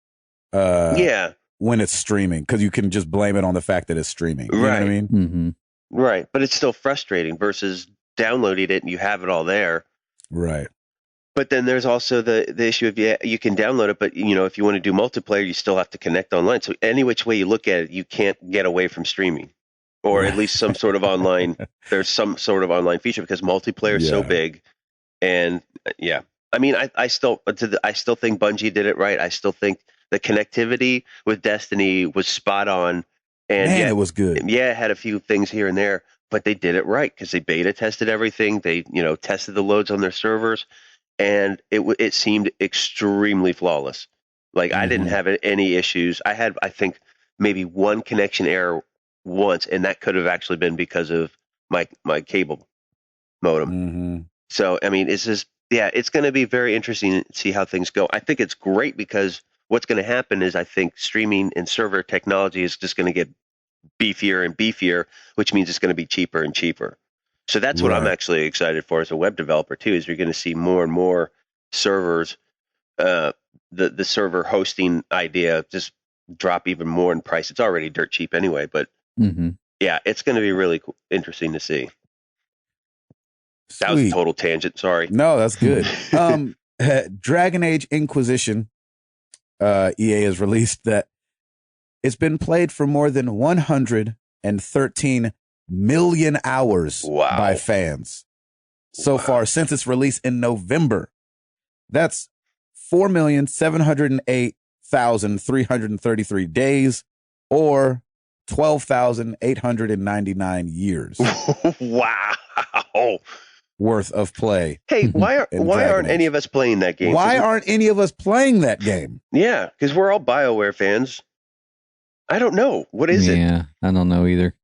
When it's streaming, because you can just blame it on the fact that it's streaming. You know what I mean? Mm-hmm. Right, but it's still frustrating versus downloading it and you have it all there. Right. But then there's also the issue of you can download it, but if you want to do multiplayer, you still have to connect online. So any which way you look at it, you can't get away from streaming, or at least some sort of online. There's some sort of online feature because multiplayer is so big, and I still think Bungie did it right. I still think the connectivity with Destiny was spot on. And it was good. Yeah, it had a few things here and there, but they did it right because they beta tested everything. They, tested the loads on their servers, and it seemed extremely flawless. Like I didn't have any issues. I had, I think, maybe one connection error once, and that could have actually been because of my cable modem. So, I mean, it's just, it's going to be very interesting to see how things go. I think it's great because what's going to happen is I think streaming and server technology is just going to get beefier and beefier, which means it's going to be cheaper and cheaper. So that's what I'm actually excited for as a web developer too, is you're going to see more and more servers, the server hosting idea just drop even more in price. It's already dirt cheap anyway, but it's going to be really interesting to see. Sweet. That was a total tangent. Sorry. No, that's good. Dragon Age Inquisition, EA has released that it's been played for more than 113 million hours by fans so far since its release in November. That's 4,708,333 days, or 12,899 years. Wow. Worth of play. Hey, why aren't any of us playing that game? Why aren't any of us playing that game? Yeah, because we're all BioWare fans. I don't know. What is it? Yeah, I don't know either.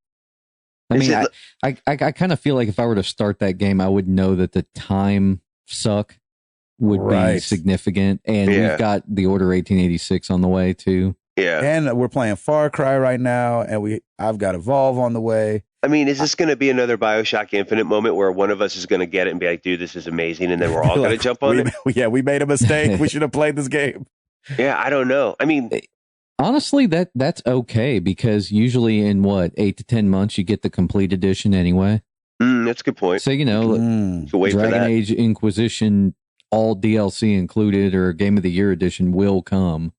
I kind of feel like if I were to start that game, I would know that the time suck would be significant. And we've got the Order 1886 on the way too. Yeah. And we're playing Far Cry right now, and I've got Evolve on the way. I mean, is this going to be another BioShock Infinite moment where one of us is going to get it and be like, dude, this is amazing, and then we're all going to jump on it? Yeah, we made a mistake. We should have played this game. Yeah, I don't know. I mean, honestly, that's okay, because usually in 8 to 10 months, you get the complete edition anyway. That's a good point. So, Dragon Age Inquisition, all DLC included, or Game of the Year edition will come.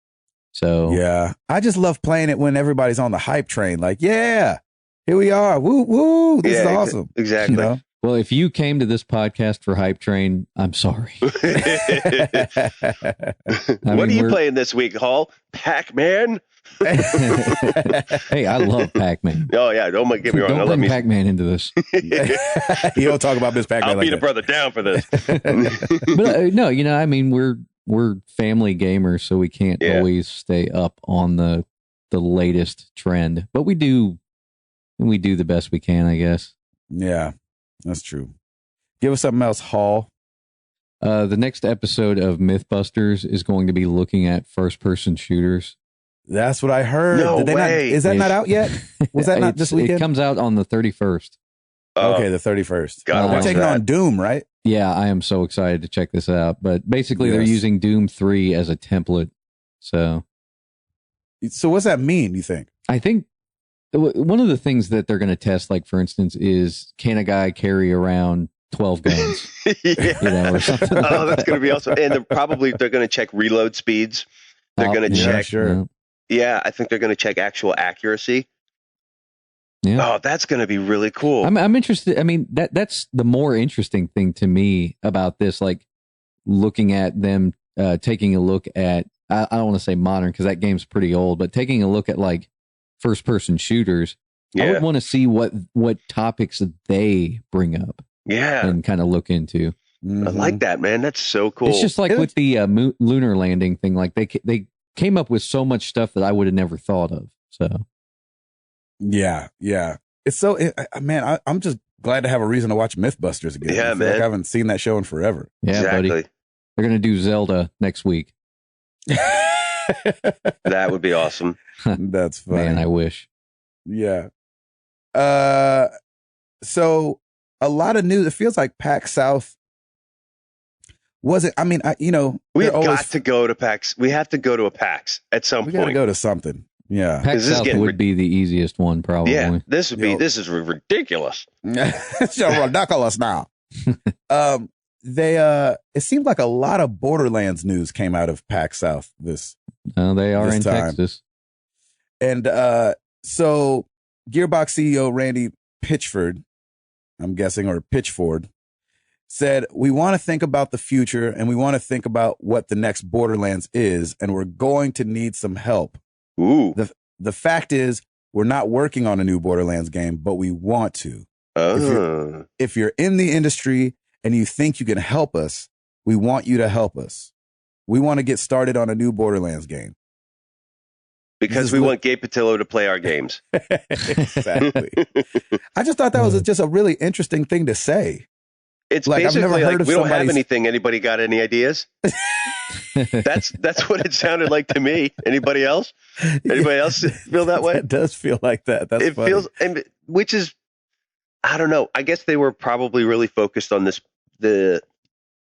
So yeah, I just love playing it when everybody's on the hype train. Like, yeah, here we are. Woo, woo. This is awesome. Exactly. You know? Well, if you came to this podcast for Hype Train, I'm sorry. What are you playing this week, Hall? Pac-Man? Hey, I love Pac-Man. Oh, yeah. Don't get me wrong. Don't bring Pac-Man into this. You don't talk about Miss Pac-Man. I'll beat a brother down for this. But no, I mean, we're family gamers, so we can't always stay up on the latest trend. But we do the best we can, I guess. Yeah, that's true. Give us something else, Hall. The next episode of Mythbusters is going to be looking at first-person shooters. That's what I heard. No way. Is that not out yet? Was that not this weekend? It comes out on the 31st. Okay, the 31st. We're taking on Doom, right? Yeah, I am so excited to check this out. But basically, they're using Doom 3 as a template. So what's that mean, you think? I think one of the things that they're going to test, like, for instance, is can a guy carry around 12 guns? Or something that's going to be awesome. And they're going to check reload speeds. They're going to check. Sure. Yeah, I think they're going to check actual accuracy. Yeah. Oh, that's going to be really cool. I'm interested. I mean, that's the more interesting thing to me about this, like looking at them, taking a look at, I don't want to say modern because that game's pretty old, but taking a look at like first person shooters. I would want to see what topics they bring up. Yeah. And kind of look into. I like that, man. That's so cool. It's just like with the lunar landing thing, like they came up with so much stuff that I would have never thought of. So, yeah. It's so, man, I'm just glad to have a reason to watch Mythbusters again. Yeah, man. Like I haven't seen that show in forever. Yeah, exactly. Buddy. They're going to do Zelda next week. That would be awesome. That's funny. Man, I wish. Yeah. So a lot of news. It feels like PAX South wasn't. I mean, we have got to go to PAX. We have to go to a PAX at some point. We got to go to something. Yeah, PAX South would be the easiest one, probably. Yeah, this would be. This is ridiculous. It's ridiculous now. It seemed like a lot of Borderlands news came out of PAX South they are in time. Texas. And so Gearbox CEO Randy Pitchford, I'm guessing, or Pitchford, said, we want to think about the future and we want to think about what the next Borderlands is, and we're going to need some help. Ooh. The fact is, we're not working on a new Borderlands game, but we want to. If you're in the industry and you think you can help us, We want you to help us. We want to get started on a new Borderlands game. Because we want Gabe Patillo to play our games. Exactly. I just thought that was just a really interesting thing to say. It's like, basically like, we don't have anything. Anybody got any ideas? That's what it sounded like to me. Anybody else? Anybody else feel that way? It does feel like that. That's funny. Feels, which is, I don't know. I guess they were probably really focused on this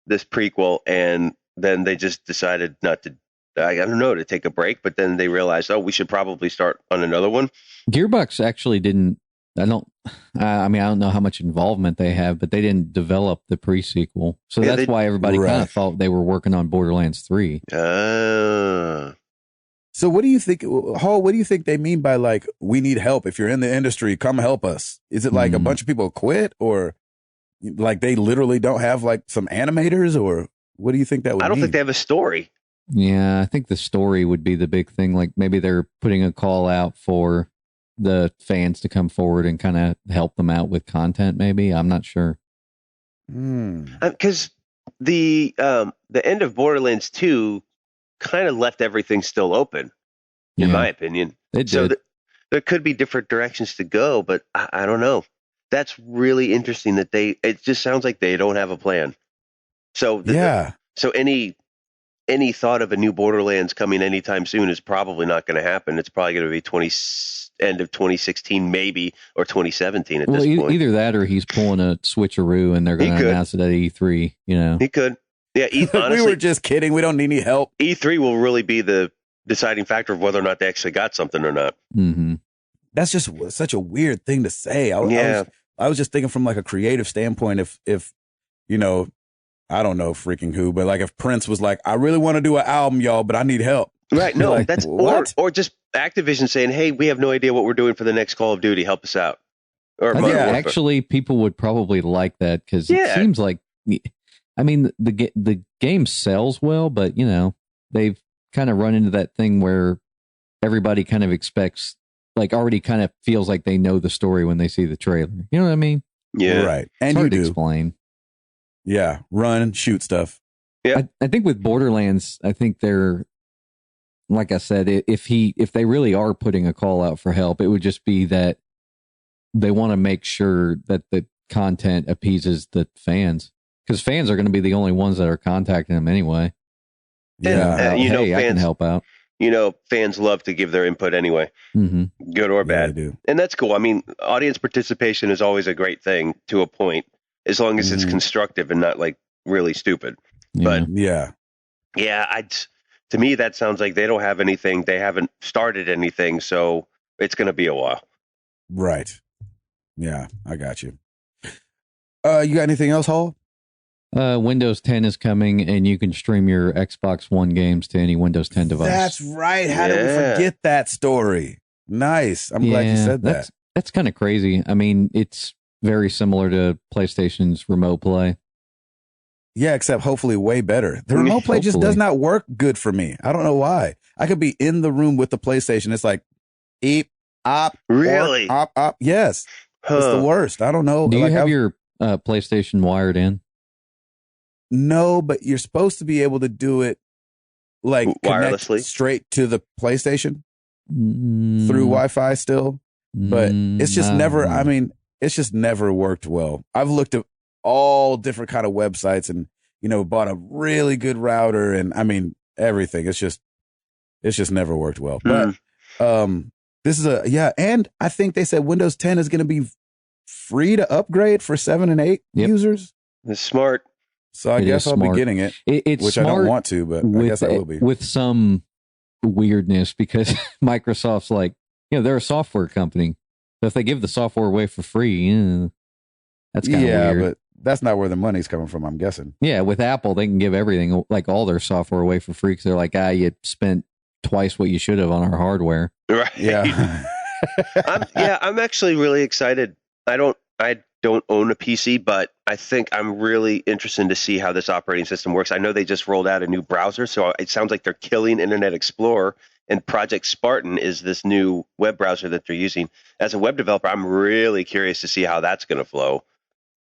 prequel, and then they just decided not to. I don't know, to take a break, but then they realized, we should probably start on another one. Gearbox actually didn't. I don't know how much involvement they have, but they didn't develop the pre-sequel. So that's why everybody kind of thought they were working on Borderlands 3. So what do you think, Hall, what do you think they mean by like, we need help? If you're in the industry, come help us. Is it like a bunch of people quit, or like they literally don't have like some animators, or what do you think that would mean? I don't think they have a story. Yeah, I think the story would be the big thing. Like maybe they're putting a call out for the fans to come forward and kind of help them out with content. Maybe, I'm not sure. Because the end of Borderlands 2 kind of left everything still open, in my opinion. It did. There could be different directions to go, but I don't know. That's really interesting that it just sounds like they don't have a plan. So so any thought of a new Borderlands coming anytime soon is probably not going to happen. It's probably going to be end of 2016, maybe, or 2017 at this point. Either that, or he's pulling a switcheroo and they're going to announce it at E3. You know, he could. Yeah, honestly, we were just kidding. We don't need any help. E3 will really be the deciding factor of whether or not they actually got something or not. Mm-hmm. That's just such a weird thing to say. I was just thinking from like a creative standpoint. If you know. I don't know freaking who, but like if Prince was like, I really want to do an album, y'all, but I need help. Right. No, like, that's what? Or just Activision saying, hey, we have no idea what we're doing for the next Call of Duty. Help us out. Or actually, people would probably like that because it seems like, I mean, the game sells well, but you know, they've kind of run into that thing where everybody kind of expects, like, already kind of feels like they know the story when they see the trailer. You know what I mean? Yeah. Right. And it's hard to explain. Yeah, run, shoot stuff. Yeah, I think with Borderlands, I think they're, like I said, if they really are putting a call out for help, it would just be that they want to make sure that the content appeases the fans, because fans are going to be the only ones that are contacting them anyway. Yeah, fans, I can help out. You know, fans love to give their input anyway, good or bad, and that's cool. I mean, audience participation is always a great thing to a point, as long as it's constructive and not like really stupid. But to me, that sounds like they don't have anything. They haven't started anything, so it's going to be a while. Right. Yeah, I got you. You got anything else, Hall? Windows 10 is coming, and you can stream your Xbox One games to any Windows 10 device. That's right. How did we forget that story? Nice. I'm glad you said that. That's kind of crazy. I mean, it's very similar to PlayStation's Remote Play. Yeah, except hopefully way better. The Remote Play just does not work good for me. I don't know why. I could be in the room with the PlayStation. It's like, eep, op, really? Op, op. Yes. It's the worst. I don't know. Do you have your PlayStation wired in? No, but you're supposed to be able to do it like wirelessly straight to the PlayStation through Wi-Fi still. But it's just never, I mean, it's just never worked well. I've looked at all different kind of websites and, you know, bought a really good router and I mean, everything. It's just never worked well. But this is and I think they said Windows 10 is going to be free to upgrade for 7 and 8 users. It's smart. So I guess I'll be getting it, which I don't want to, but I guess I will be. With some weirdness because Microsoft's like, you know, they're a software company. So if they give the software away for free, that's kind of weird. But that's not where the money's coming from, I'm guessing. Yeah, with Apple, they can give everything, like all their software away for free because they're like, you spent twice what you should have on our hardware. Right. Yeah. I'm actually really excited. I don't own a PC, but I think I'm really interested to see how this operating system works. I know they just rolled out a new browser, so it sounds like they're killing Internet Explorer, and Project Spartan is this new web browser that they're using. As a web developer, I'm really curious to see how that's going to flow.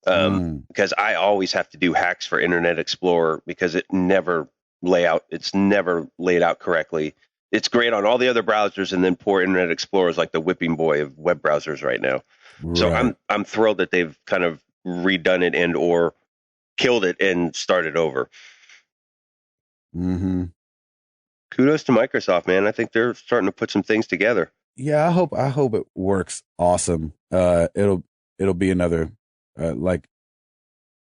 because I always have to do hacks for Internet Explorer because it's never laid out correctly. It's great on all the other browsers, and then poor Internet Explorer is like the whipping boy of web browsers right now. Right. So I'm thrilled that they've kind of redone it and or killed it and started over. Mm-hmm. Kudos to Microsoft, man. I think they're starting to put some things together. Yeah, I hope it works awesome. It'll be another like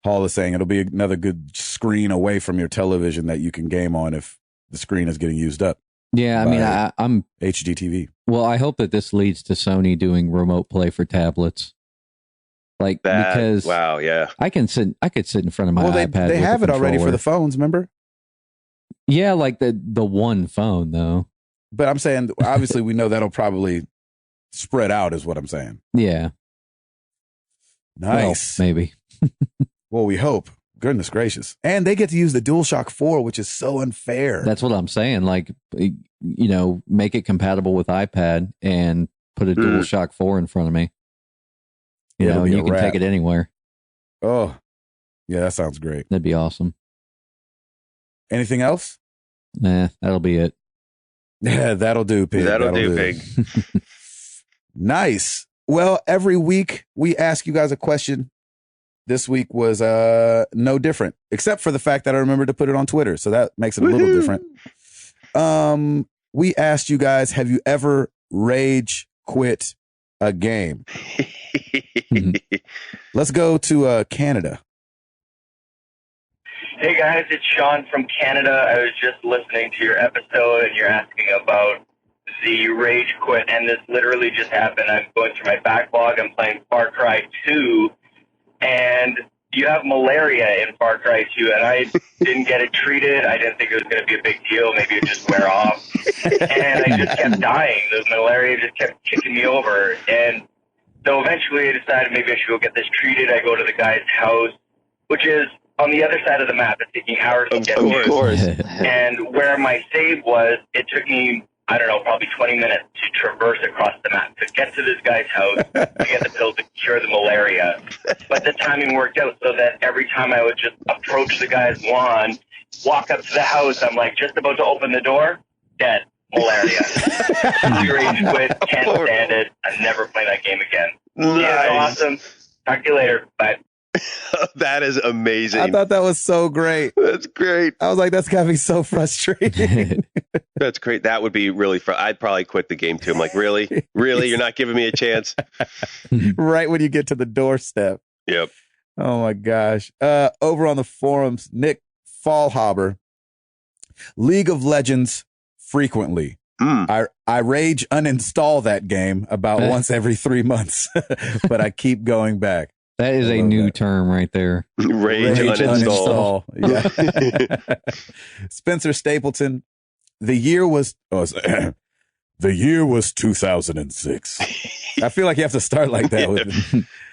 Hall is saying, it'll be another good screen away from your television that you can game on if the screen is getting used up. Yeah, I mean, I'm HDTV. Well, I hope that this leads to Sony doing remote play for tablets. Like that, because wow, yeah, I could sit in front of my iPad. They have it already for the phones, remember? Yeah, like the one phone though. But I'm saying, obviously, we know that'll probably spread out, is what I'm saying. Yeah. Nice. Well, maybe. Well, we hope. Goodness gracious. And they get to use the DualShock 4, which is so unfair. That's what I'm saying. Like, make it compatible with iPad and put a DualShock 4 in front of me. And you can take it anywhere. Oh, yeah, that sounds great. That'd be awesome. Anything else? Nah, that'll be it. Yeah, that'll do, Pig. That'll do, Pig. Nice. Well, every week we ask you guys a question. This week was no different, except for the fact that I remembered to put it on Twitter. So that makes it a little different. We asked you guys, have you ever rage quit a game? Let's go to Canada. Hey guys, it's Sean from Canada. I was just listening to your episode and you're asking about the rage quit, and this literally just happened. I'm going through my backlog. I'm playing Far Cry 2, and you have malaria in Far Cry 2, and I didn't get it treated. I didn't think it was going to be a big deal. Maybe it would just wear off. And I just kept dying. The malaria just kept kicking me over. And so eventually I decided maybe I should go get this treated. I go to the guy's house, which is on the other side of the map. It's taking hours to get to. Of course. And where my save was, it took me, I don't know, probably 20 minutes to traverse across the map to get to this guy's house, to get the pill to cure the malaria. But the timing worked out so that every time I would just approach the guy's lawn, walk up to the house, I'm like just about to open the door, dead. Malaria. Rage quit, can't stand it. I'm never playing that game again. Nice. Yeah, awesome. Talk to you later. Bye. That is amazing. I thought that was so great. That's great. I was like, that's got to be so frustrating. That's great. That would be really I'd probably quit the game too. I'm like, really? Really? You're not giving me a chance? Right when you get to the doorstep. Yep. Oh my gosh. Over on the forums, Nick Fallhaber, League of Legends frequently. I rage uninstall that game about once every 3 months, but I keep going back. That is a new term right there. Rage uninstall. Yeah. Spencer Stapleton. The year was 2006. I feel like you have to start like that.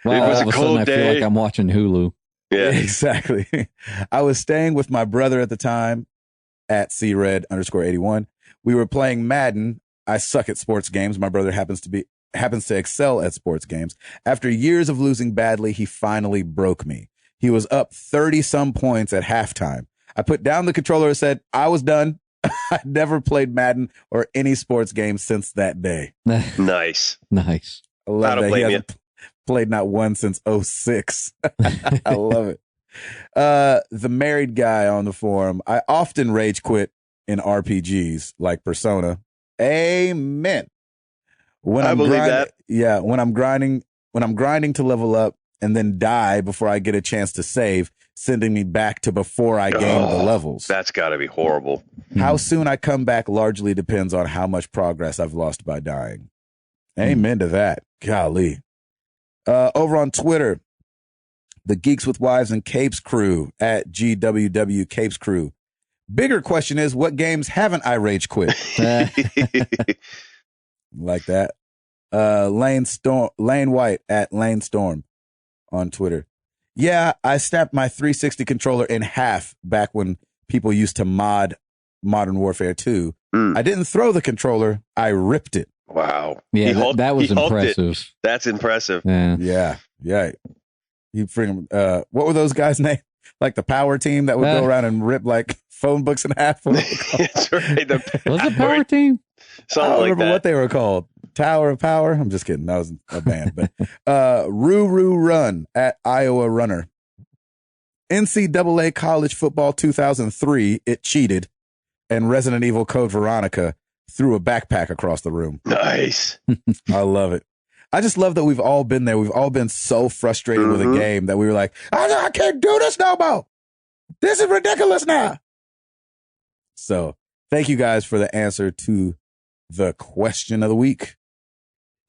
Wow, it was a cold day. I feel like I'm watching Hulu. Yeah, exactly. I was staying with my brother at the time at CRed_81. We were playing Madden. I suck at sports games. My brother happens to excel at sports games. After years of losing badly, he finally broke me. He was up 30-some points at halftime. I put down the controller and said, I was done. I never played Madden or any sports game since that day. Nice. Nice. I love that. He hasn't played not one since 06. I love it. The married guy on the forum. I often rage quit in RPGs like Persona. Amen. I believe that. Yeah, when I'm grinding to level up and then die before I get a chance to save, sending me back to before I gain the levels. That's got to be horrible. How soon I come back largely depends on how much progress I've lost by dying. Amen to that. Golly. Over on Twitter, the Geeks with Wives and Capes crew at GWW Capes crew. Bigger question is, what games haven't I rage quit? Like that. Lane White at Lane Storm on Twitter. Yeah, I snapped my 360 controller in half back when people used to mod Modern Warfare 2. I didn't throw the controller. I ripped it. Wow. Yeah, that was impressive. That's impressive. Yeah. You bring what were those guys' names? Like the power team that would go around and rip like phone books in half. That's right. Was it power team? Something I don't like remember that. what they were called. Tower of Power. I'm just kidding. That was a band. But Roo Run at Iowa Runner. NCAA College Football 2003. It cheated, and Resident Evil Code Veronica threw a backpack across the room. Nice. I love it. I just love that we've all been there. We've all been so frustrated with a game that we were like, I can't do this no more. This is ridiculous now. So thank you guys for the answer to the question of the week.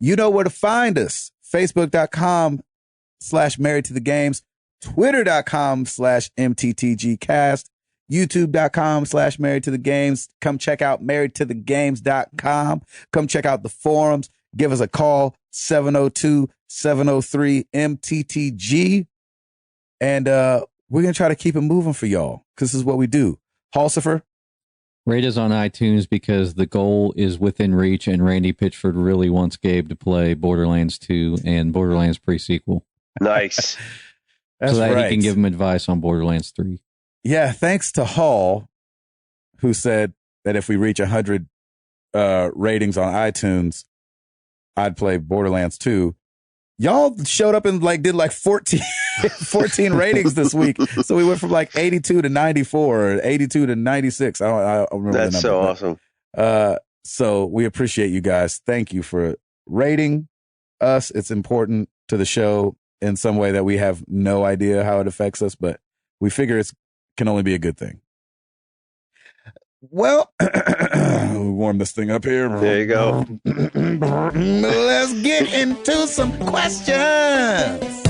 You know where to find us. Facebook.com/Married to the Games, Twitter.com/MTTGcast, YouTube.com/Married to the Games. Come check out marriedtothegames.com. Come check out the forums. Give us a call, 702-703-MTTG. And we're going to try to keep it moving for y'all because this is what we do. Halsifer? Rate us on iTunes because the goal is within reach, and Randy Pitchford really wants Gabe to play Borderlands 2 and Borderlands pre-sequel. Nice. That's so that right. he can give him advice on Borderlands 3. Yeah, thanks to Hall, who said that if we reach 100 ratings on iTunes, I'd play Borderlands 2. Y'all showed up and did 14 ratings this week. So we went from 82 to 94 or 82 to 96. I don't remember That's the number. so awesome. So we appreciate you guys. Thank you for rating us. It's important to the show in some way that we have no idea how it affects us, but we figure it can only be a good thing. Well, we warm this thing up here. There you go. Let's get into some questions.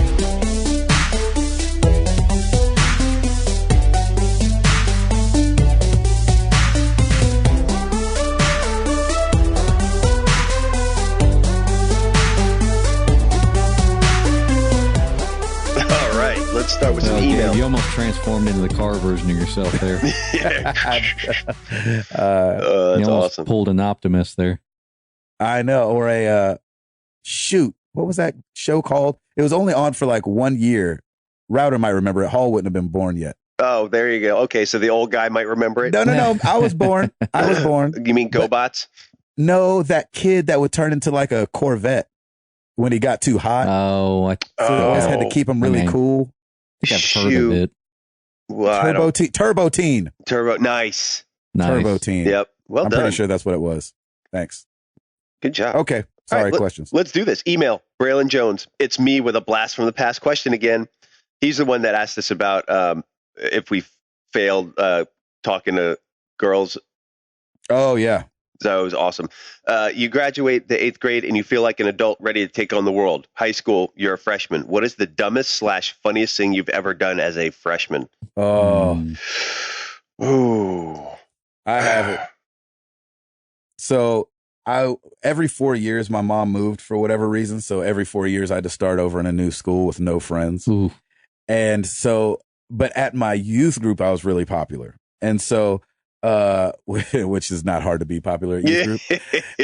Let's start with some email. You almost transformed into the car version of yourself there. That's you almost awesome. Pulled an Optimus there. I know. Or a shoot. What was that show called? It was only on for 1 year. Router might remember it. Hall wouldn't have been born yet. Oh, there you go. Okay, so the old guy might remember it. No. I was born. You mean GoBots? No, that kid that would turn into a Corvette when he got too hot. Oh, so they always had to keep him really cool. I think I've heard of it. Well, Turbo Teen. Nice. Turbo Teen. Yep. Well I'm done. pretty sure that's what it was. Thanks. Good job. Okay. Sorry, right, questions. Let's do this. Email, Braylon Jones. It's me with a blast from the past question again. He's the one that asked us about if we failed talking to girls. Oh, yeah. That was awesome. You graduate the 8th grade and you feel like an adult ready to take on the world. High school, you're a freshman. What is the dumbest / funniest thing you've ever done as a freshman? Oh. Ooh. I have it. So every 4 years, my mom moved for whatever reason. So every 4 years, I had to start over in a new school with no friends. Ooh. And so, but at my youth group, I was really popular. And so, which is not hard to be popular at youth group.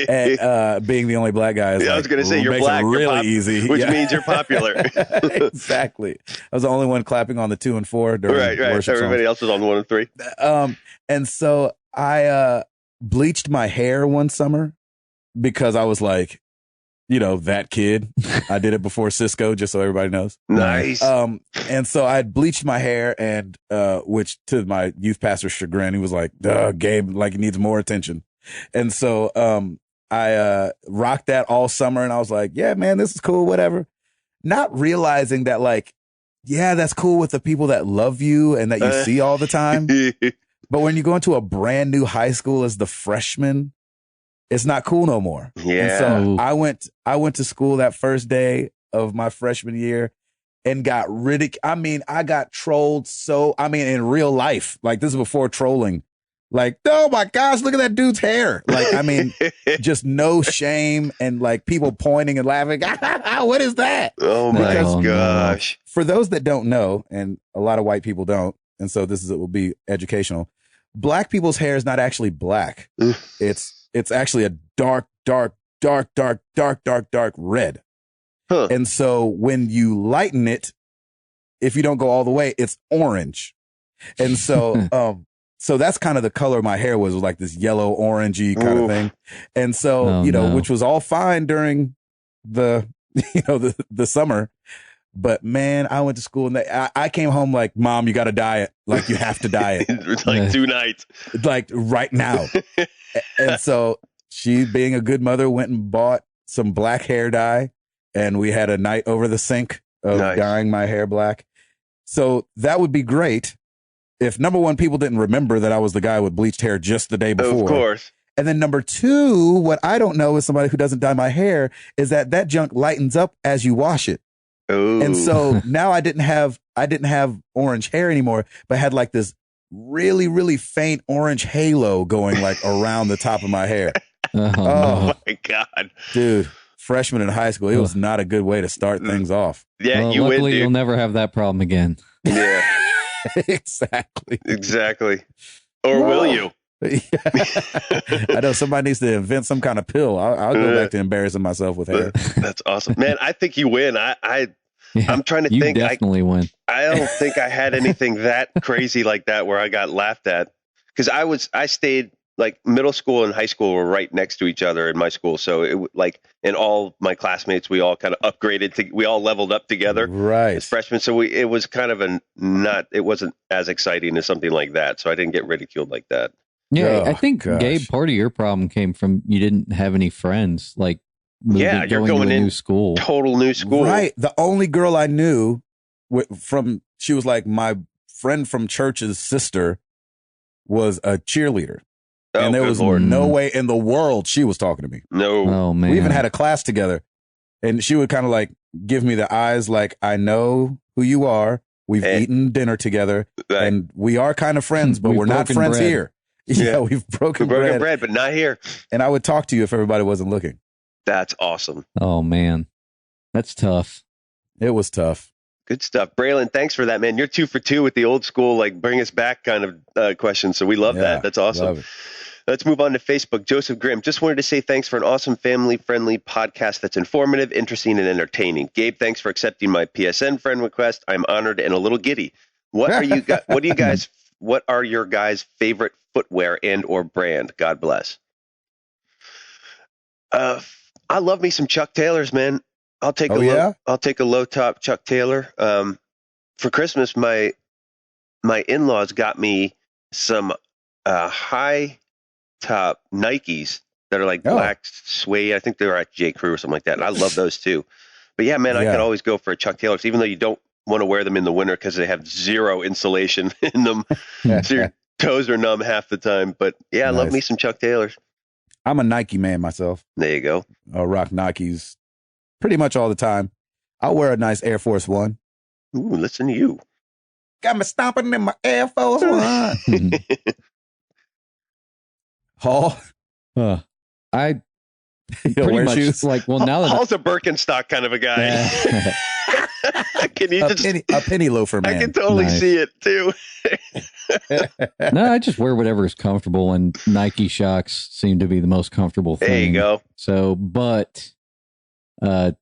And, being the only black guy is I was going to say, you're black. Really easy. Which means you're popular. Exactly. I was the only one clapping on the 2 and 4 during worship Everybody songs. else was on the 1 and 3. And so I bleached my hair one summer because I was that kid. I did it before Cisco, just so everybody knows. Nice. And so I bleached my hair, and which to my youth pastor's chagrin, he was like, Gabe, he needs more attention. And so I rocked that all summer, and I was like, yeah, man, this is cool, whatever. Not realizing that, that's cool with the people that love you and that you see all the time. But when you go into a brand new high school as the freshman, it's not cool no more. Yeah. And so I went to school that first day of my freshman year and got ridiculed. I mean, I got trolled in real life. This is before trolling. Oh my gosh, look at that dude's hair. Just no shame and people pointing and laughing. What is that? Oh my gosh. For those that don't know, and a lot of white people don't, and so it will be educational. Black people's hair is not actually black. It's actually a dark red. Huh. And so when you lighten it, if you don't go all the way, it's orange. And so, so that's kind of the color of my hair was like this yellow orangey kind of thing. And so, which was all fine during the, the summer. But man, I went to school and I came home like, Mom, you got to dye it. Like you have to dye it. Like tonight. Like right now. And so she, being a good mother, went and bought some black hair dye. And we had a night over the sink of dyeing my hair black. So that would be great if, number one, people didn't remember that I was the guy with bleached hair just the day before. Of course. And then number two, what I don't know as somebody who doesn't dye my hair is that junk lightens up as you wash it. Ooh. And so now I didn't have orange hair anymore, but had like this really, really faint orange halo going like around the top of my hair. Oh my God. Dude, freshman in high school, it was not a good way to start things off. Yeah, well, you luckily win, dude. You'll never have that problem again. Yeah. Exactly. Or will you? I know somebody needs to invent some kind of pill. I'll go back to embarrassing myself with hair. That's awesome, man. I think you win. I'm trying to think. You definitely win. I don't think I had anything that crazy like that where I got laughed at, because I stayed like middle school and high school were right next to each other in my school. So it like, and all my classmates, we all kind of upgraded we all leveled up together as freshmen. So it was kind of it wasn't as exciting as something like that. So I didn't get ridiculed like that. Yeah. I think Gabe, part of your problem came from you didn't have any friends. Like, you're going to a new school, total new school. Right. The only girl I knew she was like my friend from church's sister was a cheerleader. And there was no way in the world she was talking to me. No. Oh, man. We even had a class together. And she would kind of like give me the eyes like, I know who you are. We've eaten dinner together. Right. And we are kind of friends, but we're not friends here. Yeah, we've broken bread, but not here. And I would talk to you if everybody wasn't looking. That's awesome. Oh, man. That's tough. It was tough. Good stuff. Braylon, thanks for that, man. You're 2 for 2 with the old school, like bring us back kind of question. So we love that. That's awesome. Let's move on to Facebook. Joseph Grimm, just wanted to say thanks for an awesome family-friendly podcast that's informative, interesting, and entertaining. Gabe, thanks for accepting my PSN friend request. I'm honored and a little giddy. What are your guys' favorite footwear and or brand? God bless. I love me some Chuck Taylors, man. I'll take a low top Chuck Taylor. For Christmas, my in-laws got me some high top Nikes that are like black suede. I think they were at J. Crew or something like that. And I love those too. But yeah, man, I could always go for a Chuck Taylor, even though you don't want to wear them in the winter because they have zero insulation in them. So your toes are numb half the time. But yeah, I love me some Chuck Taylors. I'm a Nike man myself. There you go. I'll rock Nikes pretty much all the time. I'll wear a nice Air Force One. Ooh, listen to you. Got me stomping in my Air Force One. Hall? I pretty much shoes? Like, well, now that Hall's a Birkenstock kind of a guy. Can you a penny loafer man? I can totally see it too. No, I just wear whatever is comfortable, and Nike Shocks seem to be the most comfortable thing. There you go. So, but when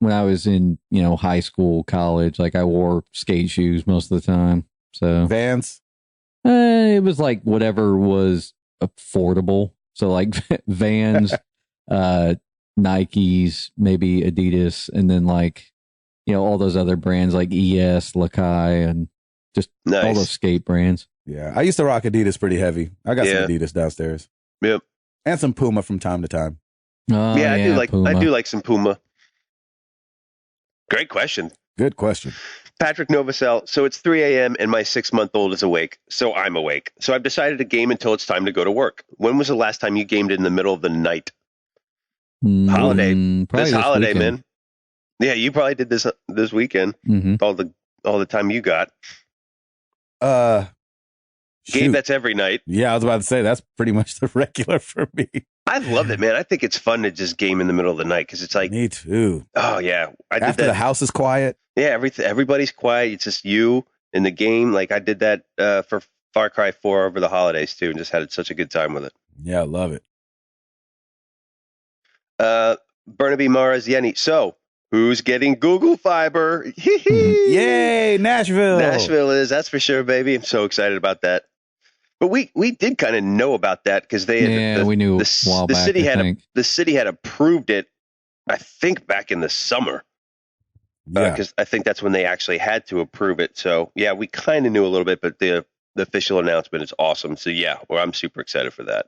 I was in high school, college, like I wore skate shoes most of the time. So Vans. It was like whatever was affordable. So like Vans, Nikes, maybe Adidas, and then like all those other brands like ES, Lakai, and just all those skate brands. Yeah, I used to rock Adidas pretty heavy. I got some Adidas downstairs. Yep, and some Puma from time to time. I do like some Puma. Great question. Good question. Patrick Novosel. So it's 3 a.m. and my 6-month-old is awake. So I'm awake. So I've decided to game until it's time to go to work. When was the last time you gamed in the middle of the night? Holiday. This holiday, weekend. Man. Yeah, you probably did this weekend. Mm-hmm. All the time you got. Gabe, that's every night. Yeah, I was about to say that's pretty much the regular for me. I love it, man. I think it's fun to just game in the middle of the night because it's like me too. Oh yeah, after the house is quiet. Yeah, everybody's quiet. It's just you in the game. Like I did that for Far Cry 4 over the holidays too, and just had such a good time with it. Yeah, I love it. Burnaby Mara's Yenny. So Who's getting Google Fiber? Yay, Nashville! Nashville is, that's for sure, baby. I'm so excited about that. But we did kind of know about that because we knew a while back. The city had approved it, I think, back in the summer. Because I think that's when they actually had to approve it. So yeah, we kind of knew a little bit, but the official announcement is awesome. So yeah, I'm super excited for that.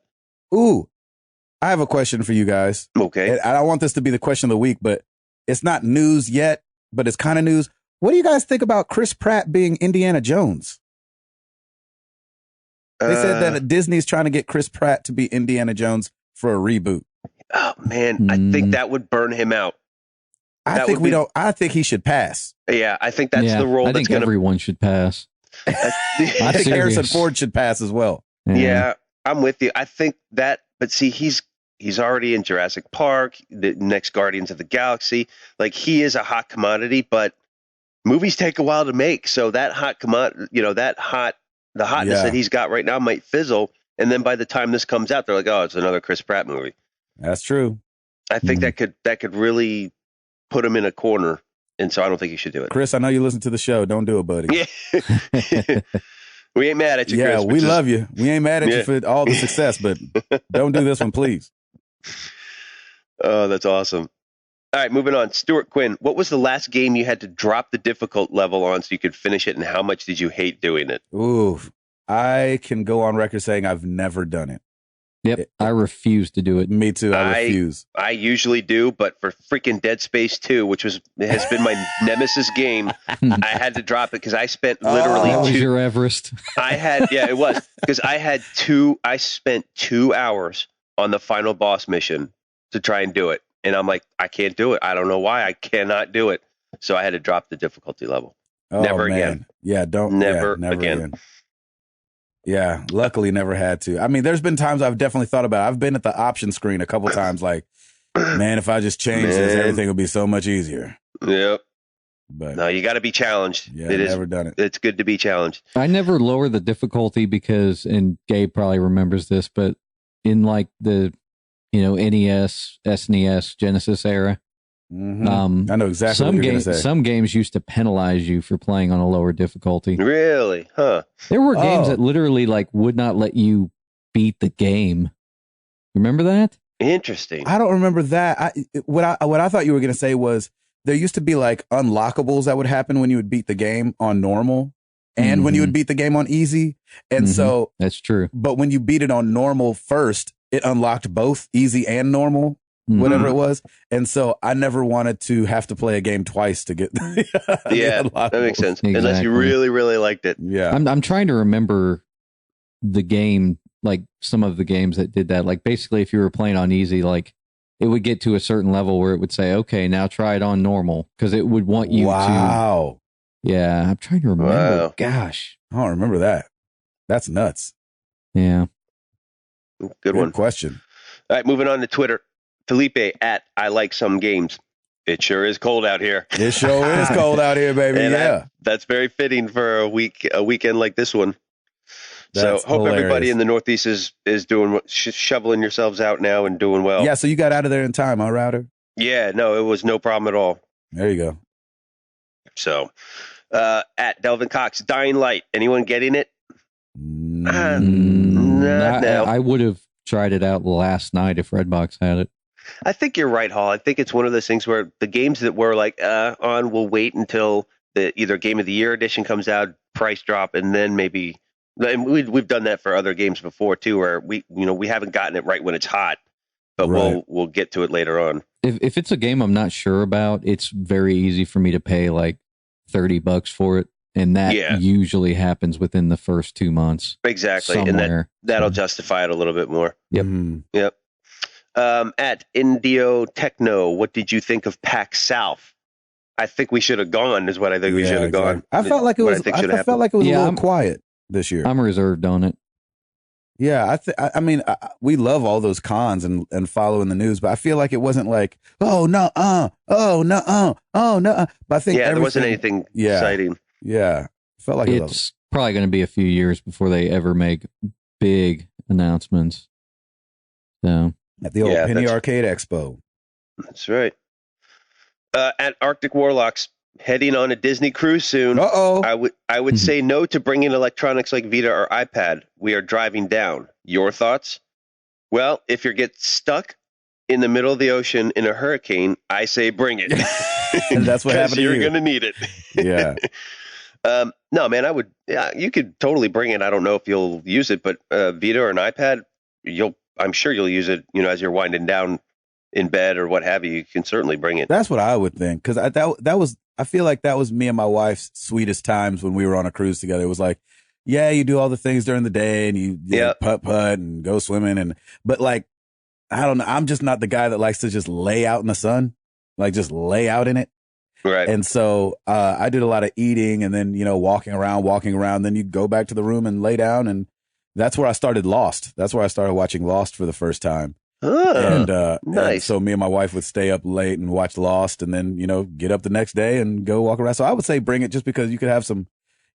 Ooh, I have a question for you guys. Okay, and I don't want this to be the question of the week, but it's not news yet, but it's kind of news. What do you guys think about Chris Pratt being Indiana Jones? They said that Disney's trying to get Chris Pratt to be Indiana Jones for a reboot. Oh man, I think that would burn him out. I think he should pass. Yeah, I think that's the role. I think everyone should pass. I think Harrison Ford should pass as well. Yeah, I'm with you. I think that, but see, he's already in Jurassic Park, the next Guardians of the Galaxy. Like, he is a hot commodity, but movies take a while to make. So that hot commodity, the hotness that he's got right now might fizzle. And then by the time this comes out, they're like, oh, it's another Chris Pratt movie. That's true. I think that could really put him in a corner. And so I don't think you should do it. Chris, I know you listen to the show. Don't do it, buddy. Yeah. We ain't mad at you, Chris. Yeah, we love you. We ain't mad at you for all the success, but don't do this one, please. Oh, that's awesome. All right, moving on. Stuart Quinn, what was the last game you had to drop the difficult level on so you could finish it, and how much did you hate doing it? Ooh, I can go on record saying I've never done it. Yep, I refuse to do it. Me too, I refuse. I usually do, but for freaking Dead Space 2, which has been my nemesis game, I had to drop it because I spent literally that was your Everest. It was, because I spent 2 hours on the final boss mission to try and do it. And I'm like, I can't do it. I don't know why. I cannot do it. So I had to drop the difficulty level. Never again. Yeah, never again. Yeah, luckily never had to. I mean, there's been times I've definitely thought about it. I've been at the option screen a couple times like, man, if I just change this, everything will be so much easier. Yep. But no, you got to be challenged. Yeah, never done it. It's good to be challenged. I never lower the difficulty because, and Gabe probably remembers this, but in like the, NES, SNES, Genesis era, I know exactly what you're going to say. Some games used to penalize you for playing on a lower difficulty. Really? Huh. There were games that literally would not let you beat the game. Remember that? Interesting. I don't remember that. What I thought you were going to say was there used to be like unlockables that would happen when you would beat the game on normal and when you would beat the game on easy. And so that's true. But when you beat it on normal first, it unlocked both easy and normal. Whatever it was. And so I never wanted to have to play a game twice to get that makes sense. Exactly. Unless you really, really liked it. Yeah. I'm trying to remember the game, like some of the games that did that. Like basically if you were playing on easy, like it would get to a certain level where it would say, okay, now try it on normal. Because it would want you to. Yeah. I'm trying to remember. Wow. Gosh. I don't remember that. That's nuts. Yeah. Good one. Question. All right, moving on to Twitter. Felipe at I like some games. It sure is cold out here. It sure is cold out here, baby. And that's very fitting for a weekend like this one. That's so hope hilarious. everybody in the Northeast is doing shoveling yourselves out now and doing well. Yeah, so you got out of there in time, huh, Router? Yeah, no, it was no problem at all. There you go. So at Delvin Cox, Dying Light. Anyone getting it? No. I would have tried it out last night if Redbox had it. I think you're right, Hall. I think it's one of those things where the games that we're like on, we'll wait until the either Game of the Year edition comes out, price drop, and then maybe. And we've done that for other games before too, where we haven't gotten it right when it's hot, but we'll get to it later on. If it's a game I'm not sure about, it's very easy for me to pay like $30 for it, and that usually happens within the first 2 months. Exactly, somewhere. And that'll justify it a little bit more. Yep. Yep. At Indio Techno, what did you think of PAX South? I think we should have gone. Is what I think we should have gone. I felt like it was. I felt like it was a little quiet this year. I'm reserved on it. Yeah, I mean, we love all those cons and following the news, but I feel like it wasn't like, oh no, oh no, oh no. But I think there wasn't anything exciting. Yeah, felt like it's probably going to be a few years before they ever make big announcements. So at the old Penny Arcade Expo. That's right. At Arctic Warlocks, heading on a Disney cruise soon. Uh-oh. I would say no to bringing electronics like Vita or iPad. We are driving down. Your thoughts? Well, if you get stuck in the middle of the ocean in a hurricane, I say bring it. And that's what happened to you. You're going to need it. Yeah. No, man, I would. Yeah, you could totally bring it. I don't know if you'll use it, but Vita or an iPad, I'm sure you'll use it. As you're winding down in bed or what have you. You can certainly bring it. That's what I would think, because I feel like that was me and my wife's sweetest times when we were on a cruise together. It was like, yeah, you do all the things during the day and you putt and go swimming, but like, I don't know. I'm just not the guy that likes to just lay out in the sun, like just lay out in it. Right. And so I did a lot of eating and then, walking around. Then you'd go back to the room and lay down. And that's where I started Lost. That's where I started watching Lost for the first time. Nice. And so me and my wife would stay up late and watch Lost and then, get up the next day and go walk around. So I would say bring it just because you could have some,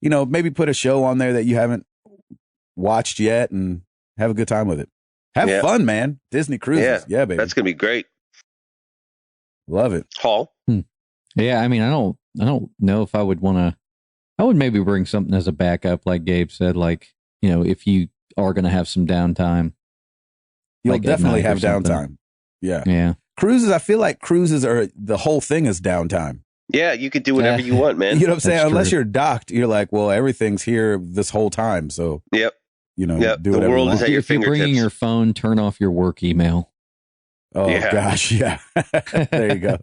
maybe put a show on there that you haven't watched yet and have a good time with it. Have fun, man. Disney cruises. Yeah, baby. That's going to be great. Love it. Hall. Yeah, I mean, I don't know if I would want to. I would maybe bring something as a backup, like Gabe said. Like, if you are going to have some downtime, you'll definitely have downtime. Yeah. Cruises. I feel like cruises are the whole thing is downtime. Yeah, you could do whatever you want, man. You know what I'm saying? That's Unless true. you're docked, you're like, well, everything's here this whole time. So Yep. do the whatever world you is want. at your If you're fingertips. bringing your phone, turn off your work email. Oh Yeah. gosh, yeah. There you go.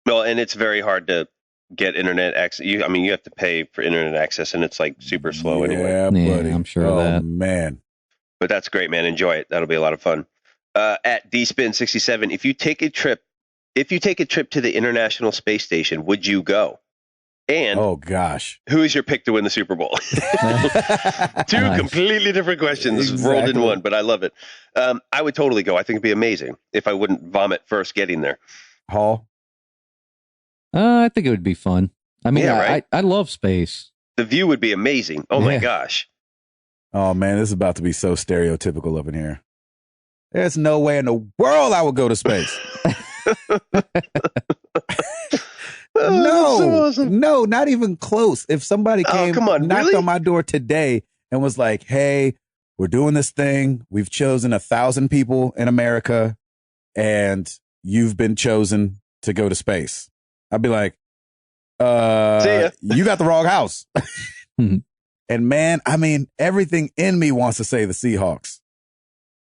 Well, and it's very hard to get internet access. You have to pay for internet access, and it's like super slow anyway. Yeah, Yeah, buddy. I'm sure of oh, that. man. But that's great, man. Enjoy it. That'll be a lot of fun. At DSpin67, if you take a trip to the International Space Station, would you go? And Oh gosh. who is your pick to win the Super Bowl? Two Nice. completely different questions rolled in Exactly. one, but I love it. I would totally go. I think it'd be amazing if I wouldn't vomit first getting there. Hall. I think it would be fun. I mean, Yeah, right? I love space. The view would be amazing. Oh my Yeah. gosh. Oh man, this is about to be so stereotypical up in here. There's no way in the world I would go to space. Oh, so awesome. No, not even close. If somebody came, come on, knocked really? on my door today and was like, hey, we're doing this thing. We've chosen 1,000 people in America and you've been chosen to go to space. I'd be like, See ya. you got the wrong house. Mhm. And man, I mean, everything in me wants to say the Seahawks,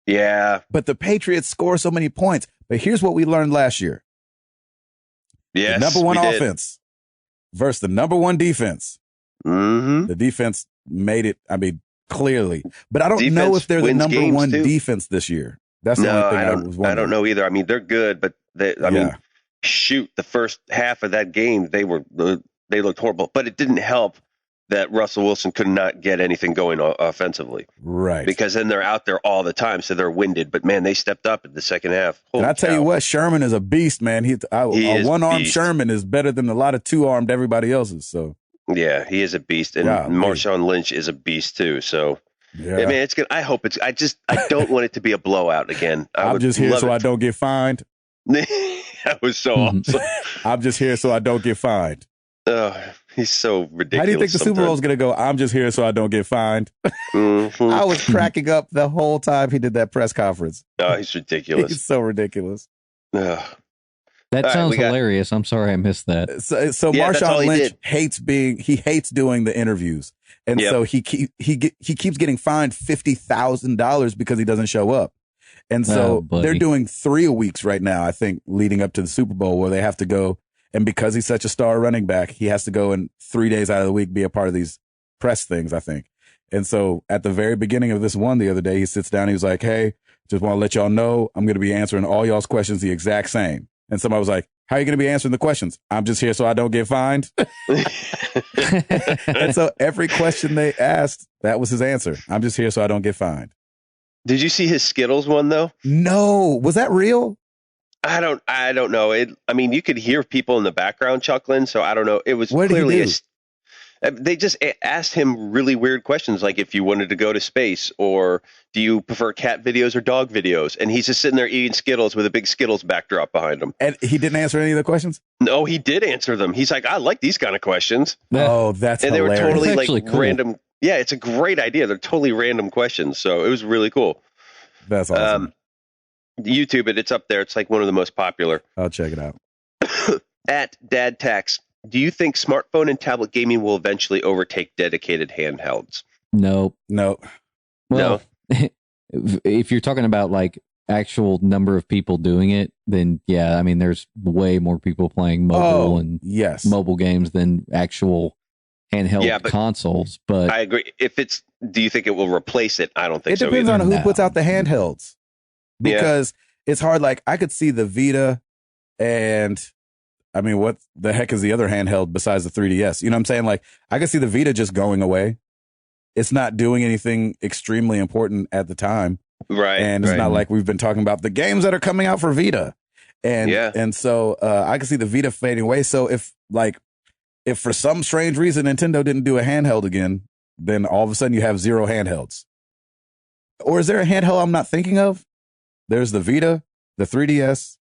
Yeah. but the Patriots score so many points. But here's what we learned last year. Yes. The number one we did. offense versus the number one defense. Mhm. The defense made it, I mean, clearly. But I don't know Defense if they're the wins number games, one too. defense this year. That's the No, only thing I I was don't. wondering. I don't know either. I mean, they're good, but I mean, Yeah. shoot, the first half of that game, they looked horrible. But it didn't help that Russell Wilson could not get anything going offensively, Right. because then they're out there all the time, so they're winded. But man, they stepped up in the second half. And Holy I tell cow. you what, Sherman is a beast, man. He A is one-armed beast. Sherman is better than a lot of two-armed everybody else's. So, Yeah, he is a beast, and Yeah, Marshawn Lynch is a beast too. So, yeah. I mean, it's good. I hope it's. I don't want it to be a blowout again. I'm just here so I don't get fined. That was so awesome. I'm just here so I don't get fined. Oh, he's so ridiculous. How do you think the Super Bowl is going to go? I'm just here so I don't get fined. Mhm. I was cracking up the whole time he did that press conference. Oh, he's ridiculous. He's so ridiculous. Ugh. That All right, sounds we got- hilarious. I'm sorry I missed that. So Yeah, that's all Marshawn he Lynch did. he hates doing the interviews, and Yep. so he keeps getting fined $50,000 because he doesn't show up. And Oh, so buddy. they're doing 3 weeks right now, I think, leading up to the Super Bowl, where they have to go. And because he's such a star running back, he has to go and 3 days out of the week be a part of these press things, I think. And so at the very beginning of this one the other day, he sits down. He was like, hey, just want to let y'all know I'm going to be answering all y'all's questions the exact same. And somebody was like, how are you going to be answering the questions? I'm just here so I don't get fined. And so every question they asked, that was his answer. I'm just here so I don't get fined. Did you see his Skittles one though? No. Was that real? I don't know. I mean, you could hear people in the background chuckling, so I don't know. It was What did he clearly do? They just asked him really weird questions, like if you wanted to go to space, or do you prefer cat videos or dog videos? And he's just sitting there eating Skittles with a big Skittles backdrop behind him. And he didn't answer any of the questions? No, he did answer them. He's like, I like these kind of questions. Oh, that's and hilarious. They were totally like cool. random. Yeah, it's a great idea. They're totally random questions. So it was really cool. That's awesome. YouTube it. It's up there. It's like one of the most popular. I'll check it out. At Dad Tax, do you think smartphone and tablet gaming will eventually overtake dedicated handhelds? No. Well, if you're talking about like actual number of people doing it, then yeah, I mean, there's way more people playing mobile mobile games than actual handheld consoles. But I agree. Do you think it will replace it? I don't think so. It depends either. on who puts out the handhelds, because it's hard. Like I could see the Vita, and I mean, what the heck is the other handheld besides the 3DS? You know what I'm saying? Like I could see the Vita just going away. It's not doing anything extremely important at the time. Right. And it's not like we've been talking about the games that are coming out for Vita. And so I can see the Vita fading away. So if for some strange reason Nintendo didn't do a handheld again, then all of a sudden you have zero handhelds. Or is there a handheld I'm not thinking of? There's the Vita, the 3DS,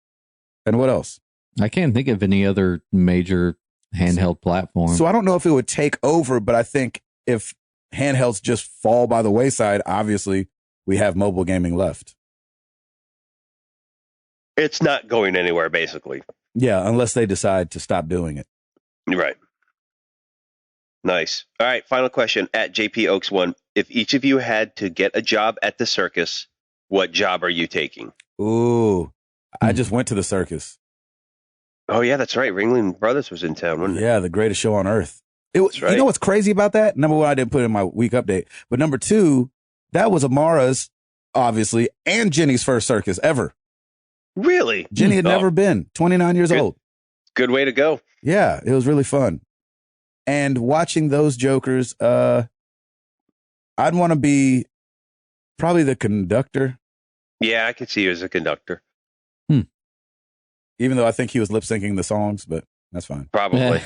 and what else? I can't think of any other major handheld platform. So I don't know if it would take over, but I think if handhelds just fall by the wayside, obviously we have mobile gaming left. It's not going anywhere, basically. Yeah, unless they decide to stop doing it. Right. Nice. All right, final question at JP Oaks 1. If each of you had to get a job at the circus, what job are you taking? Ooh, I just went to the circus. Oh, yeah, that's right. Ringling Brothers was in town, wasn't it? Yeah, the greatest show on earth. That's right. You know what's crazy about that? Number one, I didn't put it in my week update. But number two, that was Amara's, obviously, and Jenny's first circus ever. Really? Jenny had never been. 29 years old. Good way to go. Yeah, it was really fun. And watching those jokers, I'd want to be probably the conductor. Yeah, I could see you as a conductor. Even though I think he was lip syncing the songs, but that's fine. Probably.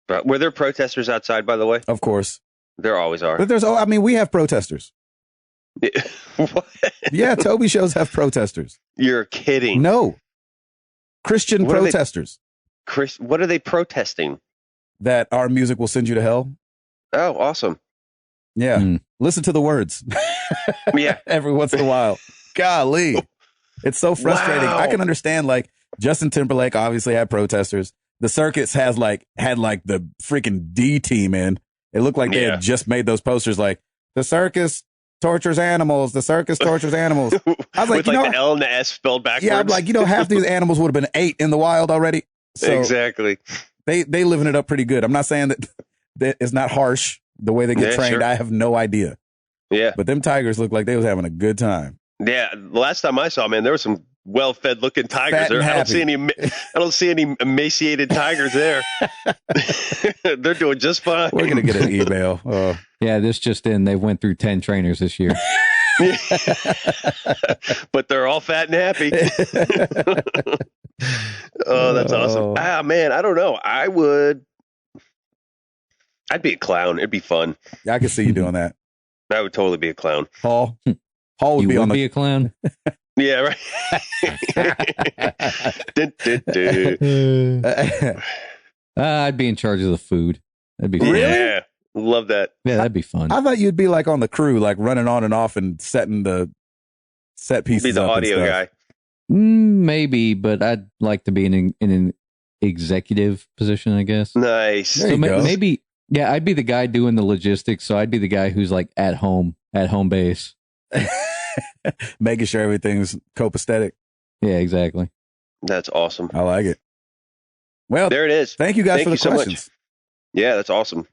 But were there protesters outside, by the way? Of course. There always are. But we have protesters. What? Yeah, Toby shows have protesters. You're kidding. No. Christian protesters. What are they protesting? That our music will send you to hell. Oh, awesome. Yeah. Listen to the words. Yeah. Every once in a while. Golly. It's so frustrating. Wow. I can understand, like, Justin Timberlake obviously had protesters. The circus had the freaking D team in. It looked like they had just made those posters like, the circus tortures animals. The circus tortures animals. I was like, with the L and the S spelled backwards. Yeah, I'm like, half these animals would have been ate in the wild already. So exactly. They living it up pretty good. I'm not saying that it's not harsh the way they get trained. Sure. I have no idea. Yeah. But them tigers look like they was having a good time. Yeah. The last time I saw, man, there were some well-fed looking tigers there. I don't see any emaciated tigers there. They're doing just fine. We're gonna get an email. Yeah, this just in. They went through 10 trainers this year. But they're all fat and happy. Oh, that's awesome. Ah, man, I don't know. I'd be a clown. It'd be fun. Yeah, I can see you doing that. I would totally be a clown. Paul would be a clown. Yeah, right. I'd be in charge of the food. That'd be fun. Really? Yeah, love that. Yeah, that'd be fun. I thought you'd be like on the crew, like running on and off and setting the set pieces. Be the up audio guy. Maybe, but I'd like to be in an executive position, I guess. Nice. There you go. Maybe, yeah, I'd be the guy doing the logistics. So I'd be the guy who's like at home base. Making sure everything's copacetic. Yeah, exactly. That's awesome. I like it. Well, there it is. Thank you guys for the questions. So yeah, that's awesome.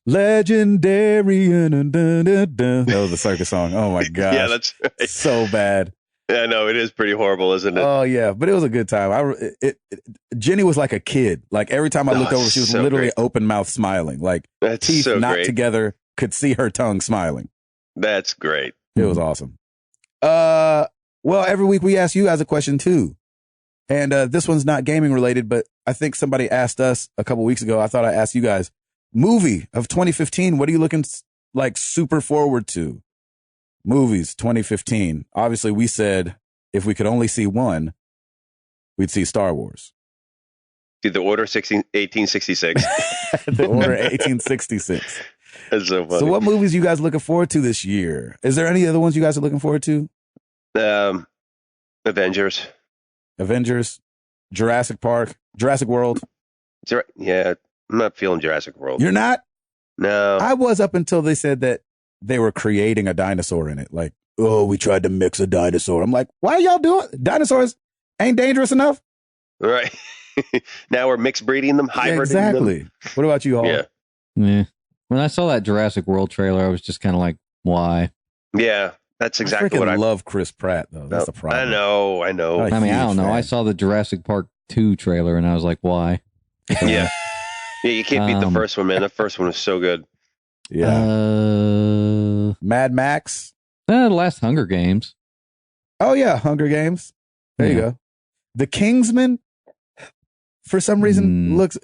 Legendary. That was the circus song. Oh my gosh. Yeah, that's right. So bad. Yeah, no, it is pretty horrible, isn't it? Oh yeah, but it was a good time. Jenny was like a kid. Like every time I looked over, she was literally open mouth smiling, like that's teeth so not great. together. Could see her tongue smiling. That's great. It was awesome. Well, every week we ask you guys a question too. And this one's not gaming related, but I think somebody asked us a couple weeks ago. I thought I asked you guys, movie of 2015. What are you looking like super forward to? Movies 2015. Obviously, we said if we could only see one, we'd see Star Wars. The Order 1866. The Order 1866. That's so funny. So what movies you guys looking forward to this year? Is there any other ones you guys are looking forward to? Avengers, Jurassic Park, Jurassic World. Yeah, I'm not feeling Jurassic World. You're not? No. I was up until they said that they were creating a dinosaur in it. Like, oh, we tried to mix a dinosaur. I'm like, why are y'all doing? Dinosaurs ain't dangerous enough? Right. Now we're mixed breeding them, hybriding exactly. them. What about you all? Yeah. When I saw that Jurassic World trailer, I was just kind of like, why? Yeah. That's exactly what I love. Chris Pratt, though. That's the problem. I know. I mean, I don't know. I saw the Jurassic Park 2 trailer and I was like, why? Yeah. Yeah, you can't beat the first one, man. The first one was so good. Yeah. Mad Max. The last Hunger Games. Oh, yeah. Hunger Games. There you go. The Kingsman, for some reason, looks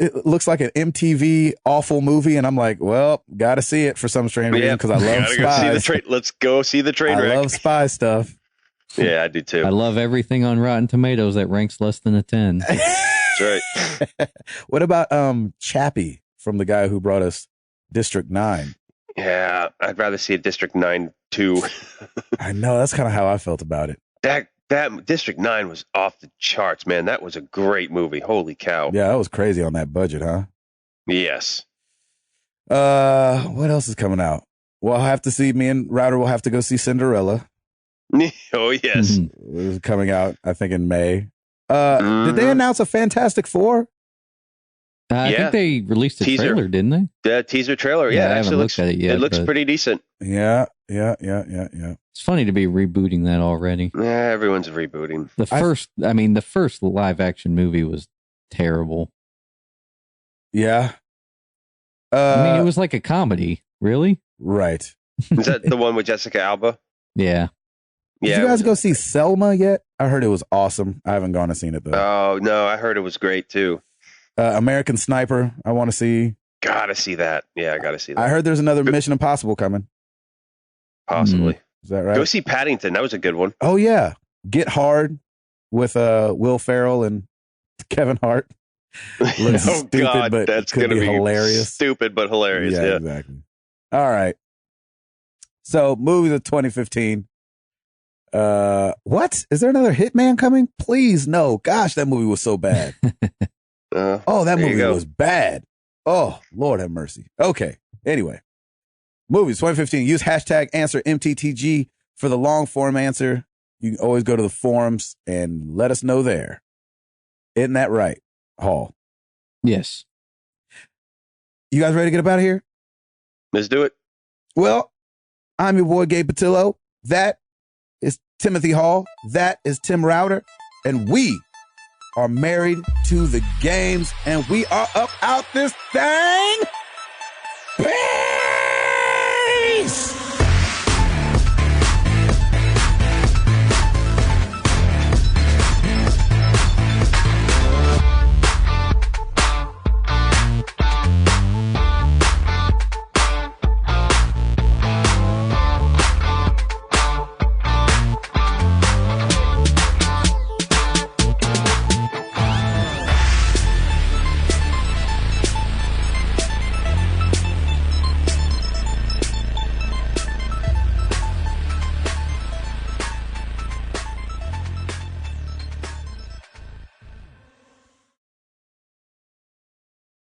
like an MTV awful movie. And I'm like, well, got to see it for some strange reason because I love spies. Let's go see the train wreck. I love spy stuff. Yeah, I do too. I love everything on Rotten Tomatoes that ranks less than a 10. That's right. What about Chappie from the guy who brought us District 9? Yeah, I'd rather see a District 9 too. I know, that's kind of how I felt about it. That District 9 was off the charts, man. That was a great movie. Holy cow. Yeah, that was crazy on that budget, huh? Yes. What else is coming out? Well, I'll have to see, me and Router will have to go see Cinderella. Oh, yes. It was coming out, I think, in May. Did they announce a Fantastic Four? I think they released a trailer, didn't they? Yeah, teaser trailer. Yeah, I haven't looked at it yet. It looks pretty decent. Yeah. It's funny to be rebooting that already. Yeah, everyone's rebooting. The first live action movie was terrible. Yeah. I mean, it was like a comedy, really? Right. Is that the one with Jessica Alba? Yeah. Did you guys go see Selma yet? I heard it was awesome. I haven't gone and seen it, though. Oh, no, I heard it was great, too. American Sniper, I want to see. Gotta see that. Yeah, I gotta see that. I heard there's another Mission Impossible coming. Possibly. Is that right? Go see Paddington. That was a good one. Oh, yeah. Get Hard with Will Ferrell and Kevin Hart. Looks stupid, God, but that's going to be hilarious. Stupid, but hilarious. Yeah, exactly. All right. So, movies of 2015. What? Is there another Hitman coming? Please, no. Gosh, that movie was so bad. That movie was bad. Oh, Lord have mercy. Okay. Anyway, movies 2015. Use hashtag answer MTTG for the long form answer. You can always go to the forums and let us know there. Isn't that right, Hall? Yes. You guys ready to get up out of here? Let's do it. Well, I'm your boy, Gabe Patillo. That is Timothy Hall. That is Tim Router. And we are married to the games. And we are up out this thing. Bam!